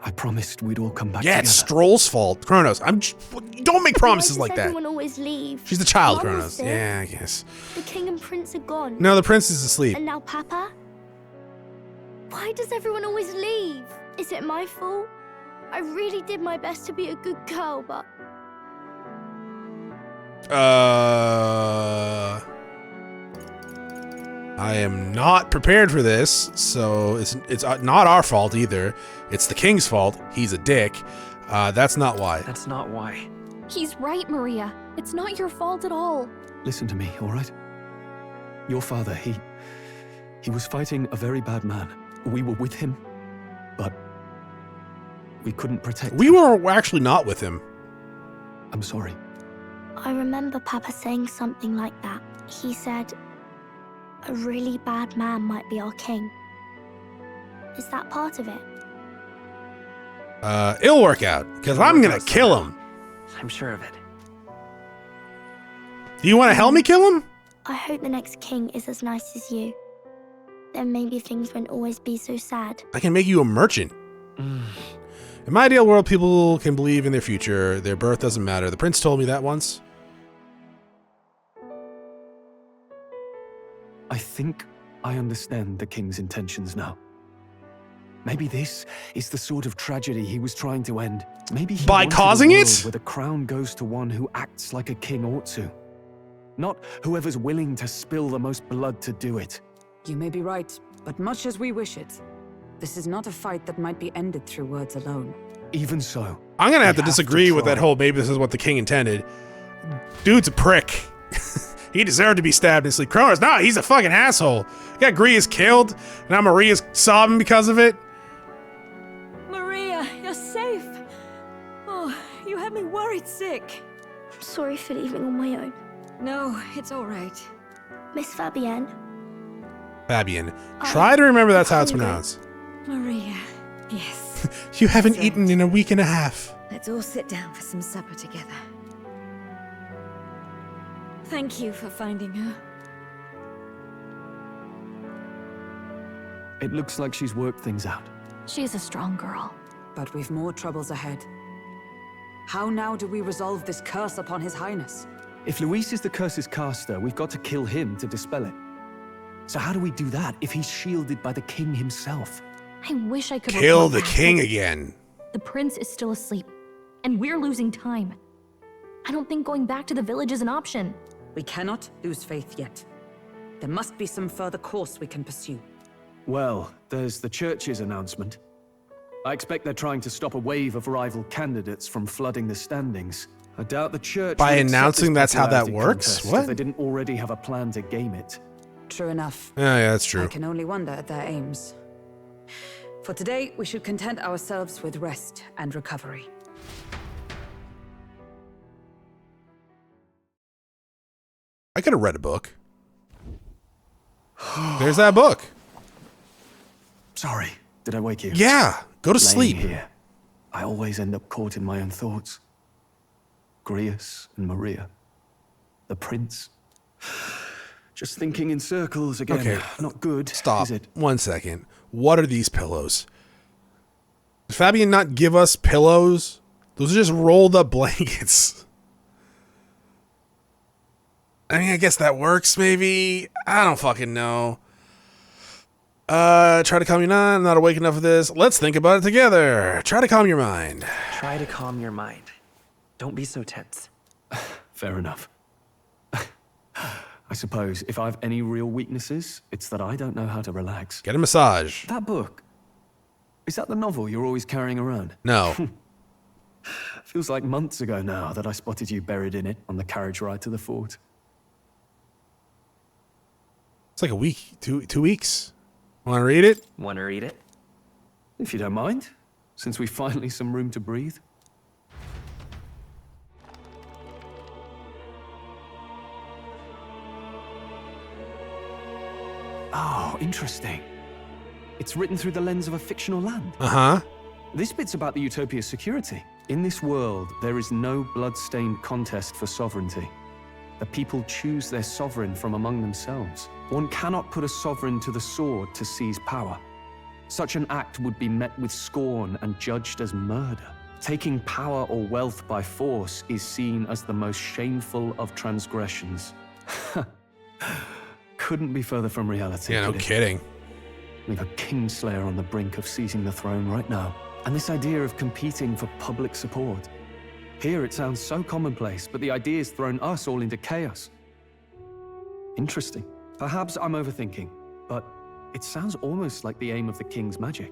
I promised we'd all come back Yeah, together. it's Strohl's fault. Chronos, don't make promises Why like does that. everyone always leave? She's the child, Mum was Chronos. sick. Yeah, I guess. The king and prince are gone. No, the prince is asleep. And now Papa? Why does everyone always leave? Is it my fault? I really did my best to be a good girl, but... I am not prepared for this, so it's not our fault either. It's the king's fault. He's a dick. That's not why. That's not why. He's right, Maria. It's not your fault at all. Listen to me, all right? Your father, he was fighting a very bad man. We were with him, but we couldn't protect him. We were actually not with him. I'm sorry. I remember Papa saying something like that. He said, a really bad man might be our king. Is that part of it? It'll work out, because I'm gonna kill him. I'm sure of it. Do you want to help me kill him? I hope the next king is as nice as you. Then maybe things won't always be so sad. I can make you a merchant. In my ideal world, people can believe in their future. Their birth doesn't matter. The prince told me that once. I think I understand the king's intentions now. Maybe this is the sort of tragedy he was trying to end. Maybe he by wanted causing a world it? where the crown goes to one who acts like a king ought to. Not whoever's willing to spill the most blood to do it. You may be right, but much as we wish it, this is not a fight that might be ended through words alone. Even so, I'm gonna have to disagree with that whole maybe this is what the king intended. Dude's a prick. He deserved to be stabbed in his sleep. Chronos, no, he's a fucking asshole. Yeah, Gria's killed. Now Maria's sobbing because of it. Maria, you're safe. Oh, you had me worried sick. Sorry for leaving on my own. No, it's all right. Miss Fabienne. Fabian, try to remember that's how it's pronounced. Maria, yes. You haven't eaten in a week and a half. Let's all sit down for some supper together. Thank you for finding her. it looks like she's worked things out. She's a strong girl. But we've more troubles ahead. How now do we resolve this curse upon His Highness? If Luis is the curse's caster, we've got to kill him to dispel it. So how do we do that if he's shielded by the king himself? I wish I could Kill report the back, king but again. The prince is still asleep, and we're losing time. I don't think going back to the village is an option. We cannot lose faith yet. There must be some further course we can pursue. Well, there's the church's announcement. I expect they're trying to stop a wave of rival candidates from flooding the standings. I doubt the church By would accept announcing this that's how that popularity works? contest What? if they didn't already have a plan to game it. True enough. Yeah, that's true. I can only wonder at their aims. For today, we should content ourselves with rest and recovery. I could have read a book. There's that book. Sorry, did I wake you? Yeah, go to Laying sleep. Here, I always end up caught in my own thoughts. Grius and Maria. The prince. Just thinking in circles again. Okay. Not good, Stop. is it? 1 second. What are these pillows? Did Fabian not give us pillows? Those are just rolled up blankets. I mean, I guess that works, maybe. I don't fucking know. Try to calm your mind. I'm not awake enough for this. Let's think about it together. Try to calm your mind. Try to calm your mind. Don't be so tense. Fair enough. I suppose if I've any real weaknesses, it's that I don't know how to relax. Get a massage. That book. Is that the novel you're always carrying around? No. Feels like months ago now that I spotted you buried in it on the carriage ride to the fort. It's like a week. 2 weeks. Want to read it? Want to read it? If you don't mind, since we finally some room to breathe. interesting. It's written through the lens of a fictional land. Uh-huh. This bit's about the Utopia's security. In this world, there is no blood-stained contest for sovereignty. The people choose their sovereign from among themselves. One cannot put a sovereign to the sword to seize power. Such an act would be met with scorn and judged as murder. Taking power or wealth by force is seen as the most shameful of transgressions. Couldn't be further from reality. Yeah, no kidding. We've a Kingslayer on the brink of seizing the throne right now. And this idea of competing for public support. Here it sounds so commonplace, but the idea's thrown us all into chaos. Interesting. Perhaps I'm overthinking, but it sounds almost like the aim of the King's magic.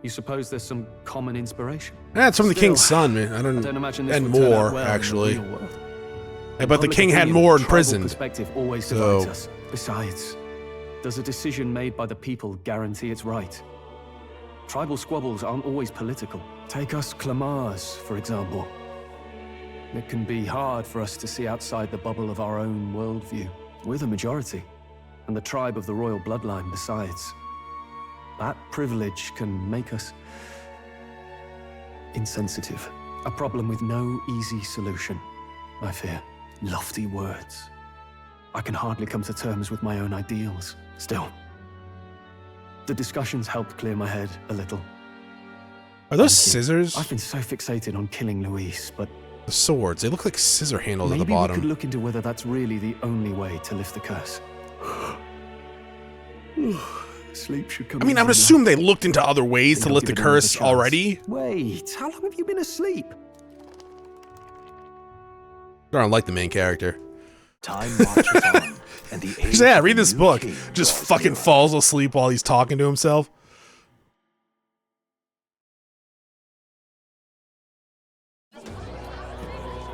You suppose there's some common inspiration? Yeah, it's from the King's son, man. I don't imagine this and would turn out more, well actually. in the real world. Yeah, but the Public King had opinion, more in tribal prison. Perspective always divides us. Besides, does a decision made by the people guarantee it's right? Tribal squabbles aren't always political. Take us Clamars, for example. It can be hard for us to see outside the bubble of our own worldview. We're the majority, and the tribe of the royal bloodline besides. That privilege can make us insensitive. A problem with no easy solution, I fear. Lofty words. I can hardly come to terms with my own ideals. Still, the discussions helped clear my head a little. Are those scissors? I've been so fixated on killing Luis, but... The swords, they look like scissor handles at the maybe we bottom. could look into whether that's really the only way to lift the curse. Sleep should come. I mean, I would assume they looked into other ways to lift the curse already. Wait, how long have you been asleep? I don't like the main character. Time marches on, and the age Yeah, of read the this new book. king Just draws fucking nearer. falls asleep while he's talking to himself.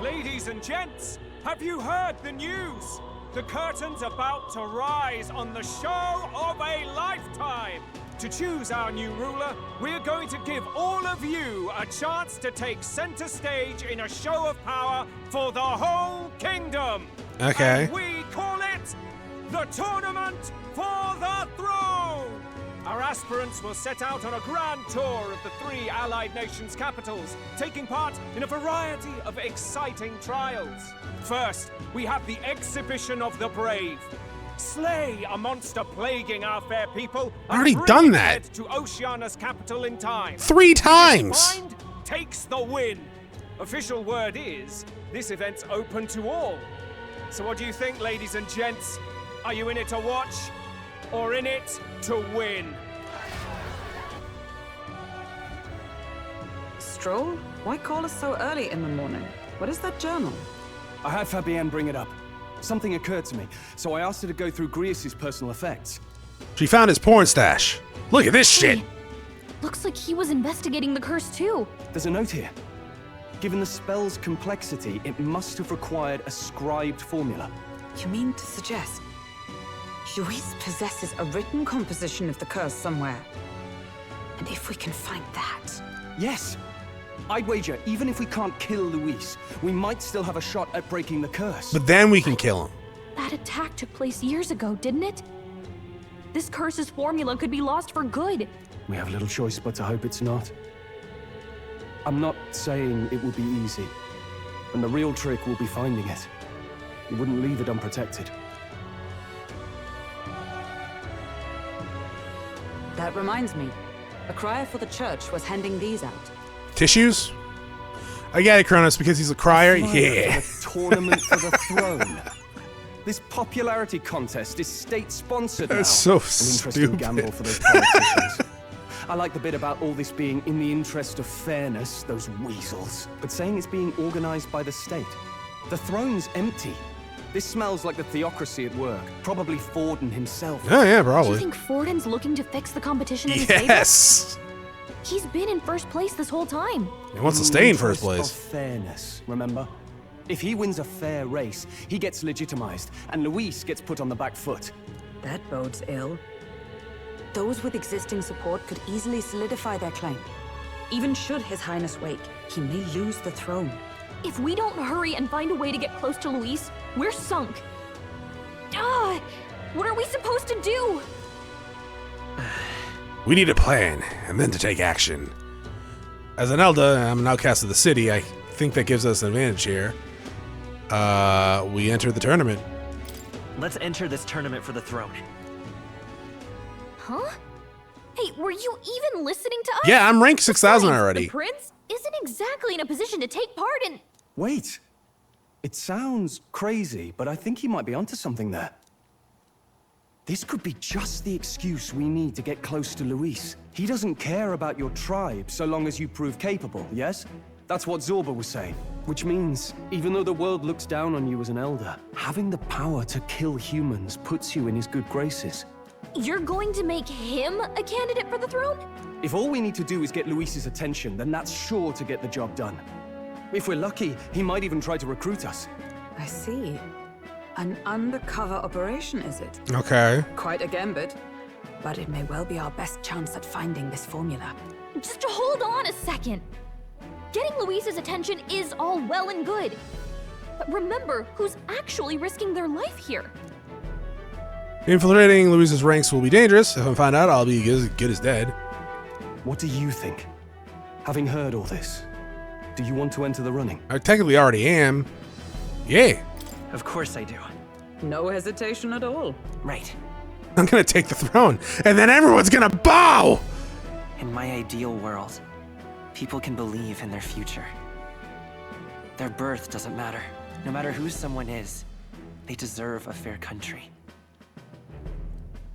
Ladies and gents, have you heard the news? The curtain's about to rise on the show of a lifetime. To choose our new ruler, we're going to give all of you a chance to take center stage in a show of power for the whole kingdom. Okay. And we call it the Tournament for the Throne. Our aspirants will set out on a grand tour of the 3 allied nations' capitals, taking part in a variety of exciting trials. First, we have the Exhibition of the Brave. Slay a monster plaguing our fair people. I already and done bring that. it to Oceania's capital in time. 3 times. Find takes the win. Official word is, this event's open to all. So what do you think, ladies and gents? Are you in it to watch, or in it to win? Strohl, why call us so early in the morning? What is that journal? I had Fabienne bring it up. Something occurred to me, so I asked her to go through Grius' personal effects. She found his porn stash. Look at this shit. Looks like he was investigating the curse too. There's a note here. Given the spell's complexity, it must have required a scribed formula. You mean to suggest Luis possesses a written composition of the curse somewhere? And if we can find that... Yes! I'd wager, even if we can't kill Luis, we might still have a shot at breaking the curse. But then we can kill him. That attack took place years ago, didn't it? This curse's formula could be lost for good. We have little choice but to hope it's not. I'm not saying it will be easy, and the real trick will be finding it. We wouldn't leave it unprotected. That reminds me. A crier for the church was handing these out. Tissues? I get it, Chronos, because he's a crier. Yeah. Tournament for the throne. This popularity contest is state-sponsored now. That's so An interesting stupid. gamble for those politicians. I like the bit about all this being in the interest of fairness, those weasels. But saying it's being organized by the state. The throne's empty. This smells like the theocracy at work. Probably Forden himself. Oh, yeah, Do probably. you think Forden's looking to fix the competition in his favor? Yes! He's been in first place this whole time. He wants to stay in first Interest place. of fairness, remember? If he wins a fair race, he gets legitimized, and Luis gets put on the back foot. That bodes ill. Those with existing support could easily solidify their claim. Even should His Highness wake, he may lose the throne. If we don't hurry and find a way to get close to Luis, we're sunk. Ah! What are we supposed to do? We need a plan, and then to take action. As an Elder, I'm an outcast of the city. I think that gives us an advantage here. We enter the tournament. Let's enter this tournament for the throne. Huh? Hey, were you even listening to us? Yeah, I'm ranked 6,000 already. The prince isn't exactly in a position to take part in... Wait. It sounds crazy, but I think he might be onto something there. This could be just the excuse we need to get close to Luis. He doesn't care about your tribe so long as you prove capable, yes? That's what Zorba was saying. Which means, even though the world looks down on you as an elder, having the power to kill humans puts you in his good graces. You're going to make him a candidate for the throne? If all we need to do is get Luis's attention, then that's sure to get the job done. If we're lucky, he might even try to recruit us. I see. An undercover operation, is it? Okay. Quite a gambit. But it may well be our best chance at finding this formula. Just hold on a second. Getting Luis's attention is all well and good. But remember who's actually risking their life here. Infiltrating Luis's ranks will be dangerous. If I find out, I'll be as good as dead. What do you think? Having heard all this, do you want to enter the running? I technically already am. Yeah. Of course I do. No hesitation at all. Right. I'm gonna take the throne, and then everyone's gonna bow! In my ideal world, people can believe in their future. Their birth doesn't matter. No matter who someone is, they deserve a fair country.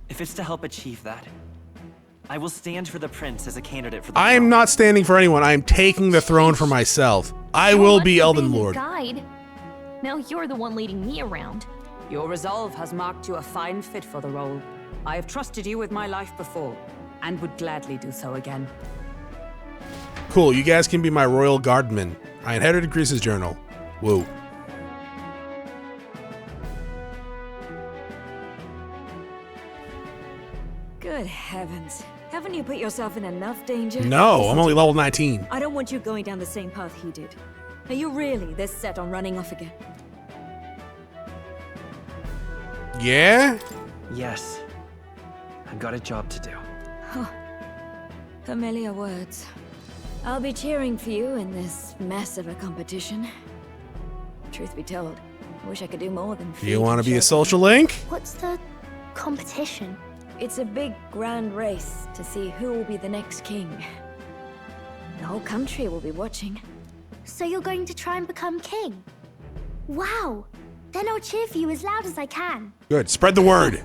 If it's to help achieve that, I will stand for the prince as a candidate for the I am not standing for anyone. I am taking the throne for myself. I will be Elden Lord. Guide. Now you're the one leading me around. Your resolve has marked you a fine fit for the role. I have trusted you with my life before, and would gladly do so again. Cool, you guys can be my royal guardmen. I inherited Greece's journal. Whoa. Good heavens. Haven't you put yourself in enough danger? No, I'm only level 19. I don't want you going down the same path he did. Are you really this set on running off again? Yeah? Yes. I've got a job to do. Huh. Familiar words. I'll be cheering for you in this mess of a competition. Truth be told, I wish I could do more than You want to be a social link? What's the competition? It's a big, grand race to see who will be the next king. The whole country will be watching. So you're going to try and become king? Wow! Then I'll cheer for you as loud as I can. Good, spread the word.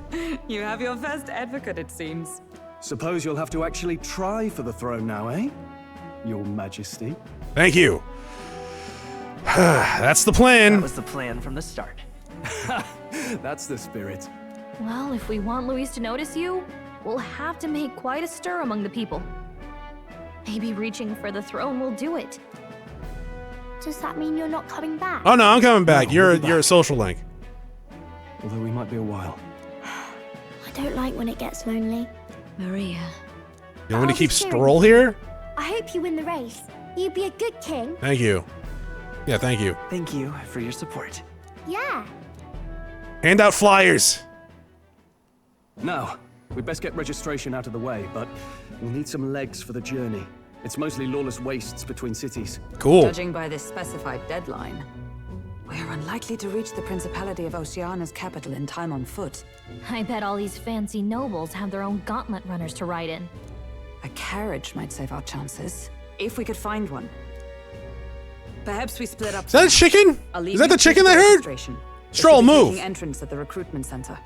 You have your first advocate, it seems. Suppose you'll have to actually try for the throne now, eh? Your Majesty. Thank you. That's the plan. That was the plan from the start. That's the spirit. Well, if we want Luis to notice you, we'll have to make quite a stir among the people. Maybe reaching for the throne will do it. Does that mean you're not coming back? Oh no, I'm coming back. No, You're we'll be a back. social link. Although we might be a while. I don't like when it gets lonely. Maria. You want me to keep cheering. Strohl here? I hope you win the race. You'd be a good king. Thank you. Yeah, thank you. Thank you for your support. Yeah. Hand out flyers. Now, we'd best get registration out of the way, but we'll need some legs for the journey. It's mostly lawless wastes between cities. Cool. Judging by this specified deadline, we're unlikely to reach the Principality of Oceana's capital in time on foot. I bet all these fancy nobles have their own gauntlet runners to ride in. A carriage might save our chances, if we could find one. Perhaps we split up. Is that a chicken? Is that the chicken I heard? Strohl, move. Entrance at the recruitment center.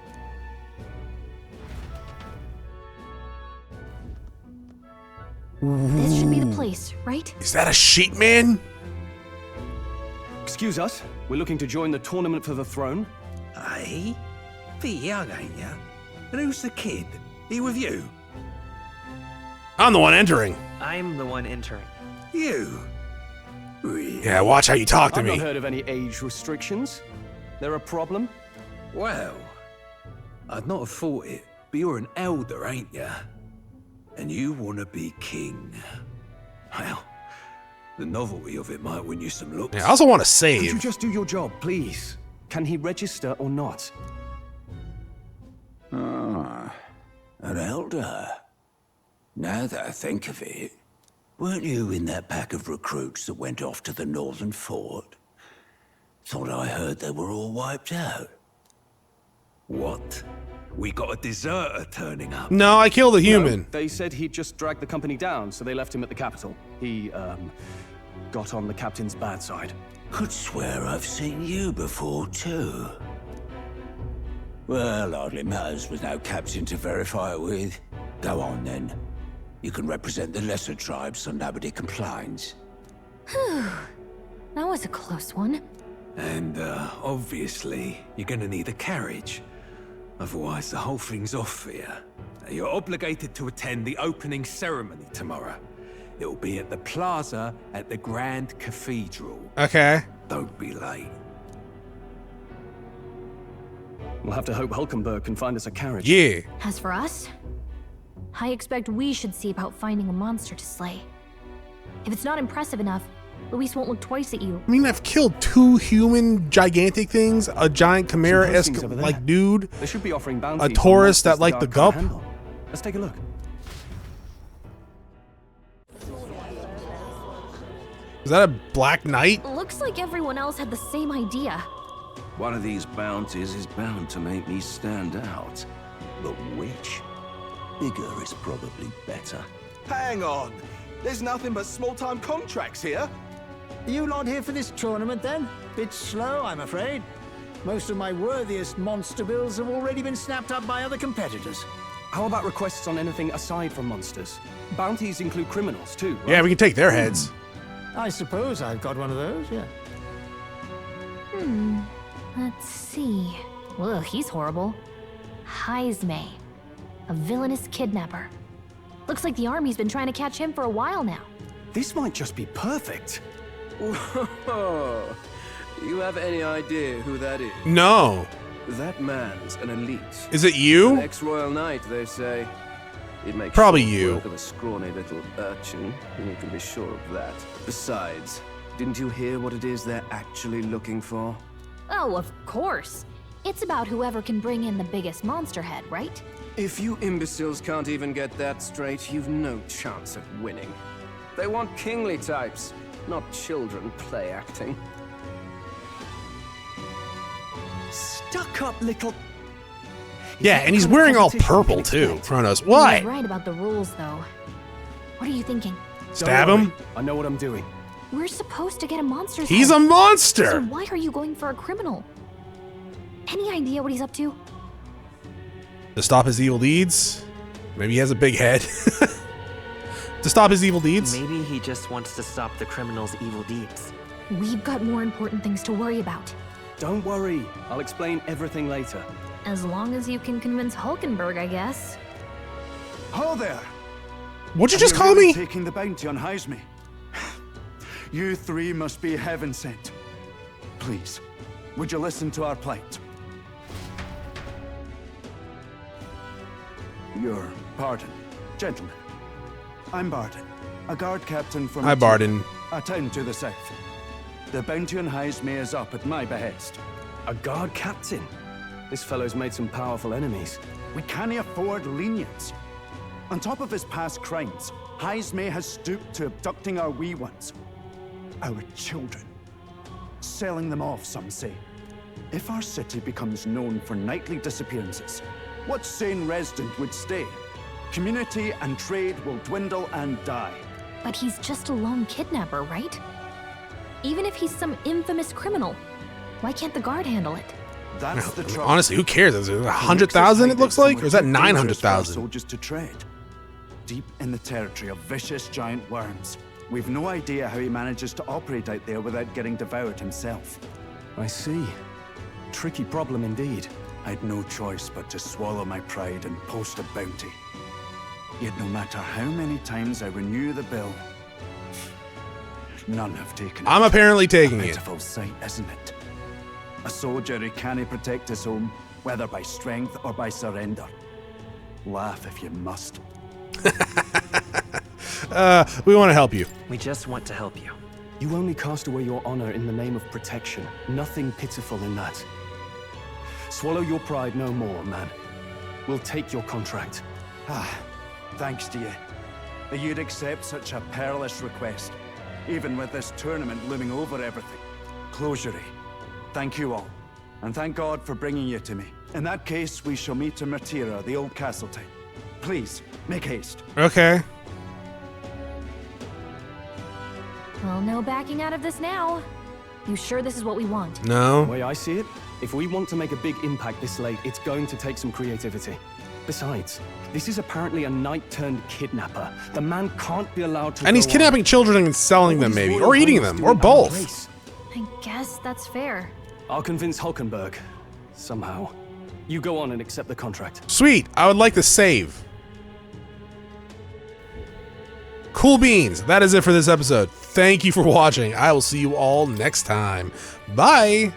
This should be the place, right? Is that a sheep man? Excuse us, we're looking to join the tournament for the throne. Aye? Pretty young, ain't ya? And who's the kid? He with you? I'm the one entering. I'm the one entering. You? Really? Yeah, watch how you talk to I've me. not heard of any age restrictions. There a problem? Well, I'd not have thought it, but you're an elder, ain't ya? And you want to be king. Well, the novelty of it might win you some looks. Yeah, I also want to Could you save. just do your job, please? Can he register or not? An elder? Now that I think of it, weren't you in that pack of recruits that went off to the northern fort? Thought I heard they were all wiped out. What? We got a deserter turning up. No, I killed a human. No, they said he'd just dragged the company down, so they left him at the capital. He, got on the captain's bad side. Could swear I've seen you before, too. Well, hardly matters with no captain to verify it with. Go on, then. You can represent the lesser tribes so nobody complains. Whew. That was a close one. And, obviously, you're gonna need a carriage. Otherwise, the whole thing's off for you. You're obligated to attend the opening ceremony tomorrow. It'll be at the plaza at the Grand Cathedral. Okay. Don't be late. We'll have to hope Hulkenberg can find us a carriage. Yeah. As for us, I expect we should see about finding a monster to slay. If it's not impressive enough, Luis won't look twice at you. I mean, I've killed 2 human gigantic things, a giant Chimera-esque like dude, They should be offering bounties a Taurus that on like the guard can't Gup. handle. Let's take a look. Is that a Black Knight? Looks like everyone else had the same idea. One of these bounties is bound to make me stand out. But which? Bigger is probably better. Hang on! There's nothing but small-time contracts here. Are you not here for this tournament, then? Bit slow, I'm afraid. Most of my worthiest monster bills have already been snapped up by other competitors. How about requests on anything aside from monsters? Bounties include criminals, too, right? Yeah, we can take their heads. I suppose I've got one of those, yeah. Let's see. Ugh, he's horrible. Heisme, a villainous kidnapper. Looks like the army's been trying to catch him for a while now. This might just be perfect. Whoa. You have any idea who that is? No. That man's an elite. Is it you? An ex-royal knight, they say. It makes Probably short you. work of a scrawny little urchin, you can be sure of that. Besides, didn't you hear what it is they're actually looking for? Oh, of course. It's about whoever can bring in the biggest monster head, right? If you imbeciles can't even get that straight, you've no chance of winning. They want kingly types, not children play acting. Stuck-up little... Yeah, and he's wearing all purple too, Chronos. He's Why? right about the rules, though. What are you thinking? Stab him? I know what I'm doing. We're supposed to get a monster's He's head. a monster! So why are you going for a criminal? Any idea what he's up to? To stop his evil deeds? Maybe he has a big head. To stop his evil deeds? Maybe he just wants to stop the criminal's evil deeds. We've got more important things to worry about. Don't worry. I'll explain everything later. As long as you can convince Hulkenberg, I guess. Ho there! What'd you Are just call really me? Taking the bounty on Heisme. You 3 must be heaven sent. Please, would you listen to our plight? Your pardon, gentlemen. I'm Barden, a guard captain from Hi, Barden. a town to the south. The bounty on Heisme is up at my behest. A guard captain? This fellow's made some powerful enemies. We can't afford lenience. On top of his past crimes, Heisme has stooped to abducting our wee ones. Our children. Selling them off, some say. If our city becomes known for nightly disappearances, what sane resident would stay? Community and trade will dwindle and die. But he's just a lone kidnapper, right? Even if he's some infamous criminal, why can't the guard handle it? That's the trouble. Honestly, who cares? Is it 100,000 it looks like? Or is that 900,000? Soldiers to tread. Deep in the territory of vicious giant worms. We've no idea how he manages to operate out there without getting devoured himself. I see. Tricky problem indeed. I'd no choice but to swallow my pride and post a bounty. Yet no matter how many times I renew the bill, none have taken it. I'm apparently taking a it. pitiful sight, isn't it? A soldier who can't protect his home, whether by strength or by surrender. Laugh if you must. We want to help you. We just want to help you. You only cast away your honor in the name of protection. Nothing pitiful in that. Swallow your pride no more, man. We'll take your contract. Thanks to you. That you'd accept such a perilous request, even with this tournament looming over everything. Closure. Thank you all, and thank God for bringing you to me. In that case, we shall meet in Martira, the old castle type. Please, make haste. Okay. Well, no backing out of this now. You sure this is what we want? No. The way I see it, if we want to make a big impact this late, it's going to take some creativity. Besides, this is apparently a knight-turned-kidnapper. The man can't be allowed to. And he's kidnapping children and selling them, maybe, or eating them, or both. I guess that's fair. I'll convince Hulkenberg. Somehow. You go on and accept the contract. Sweet. I would like to save. Cool beans. That is it for this episode. Thank you for watching. I will see you all next time. Bye.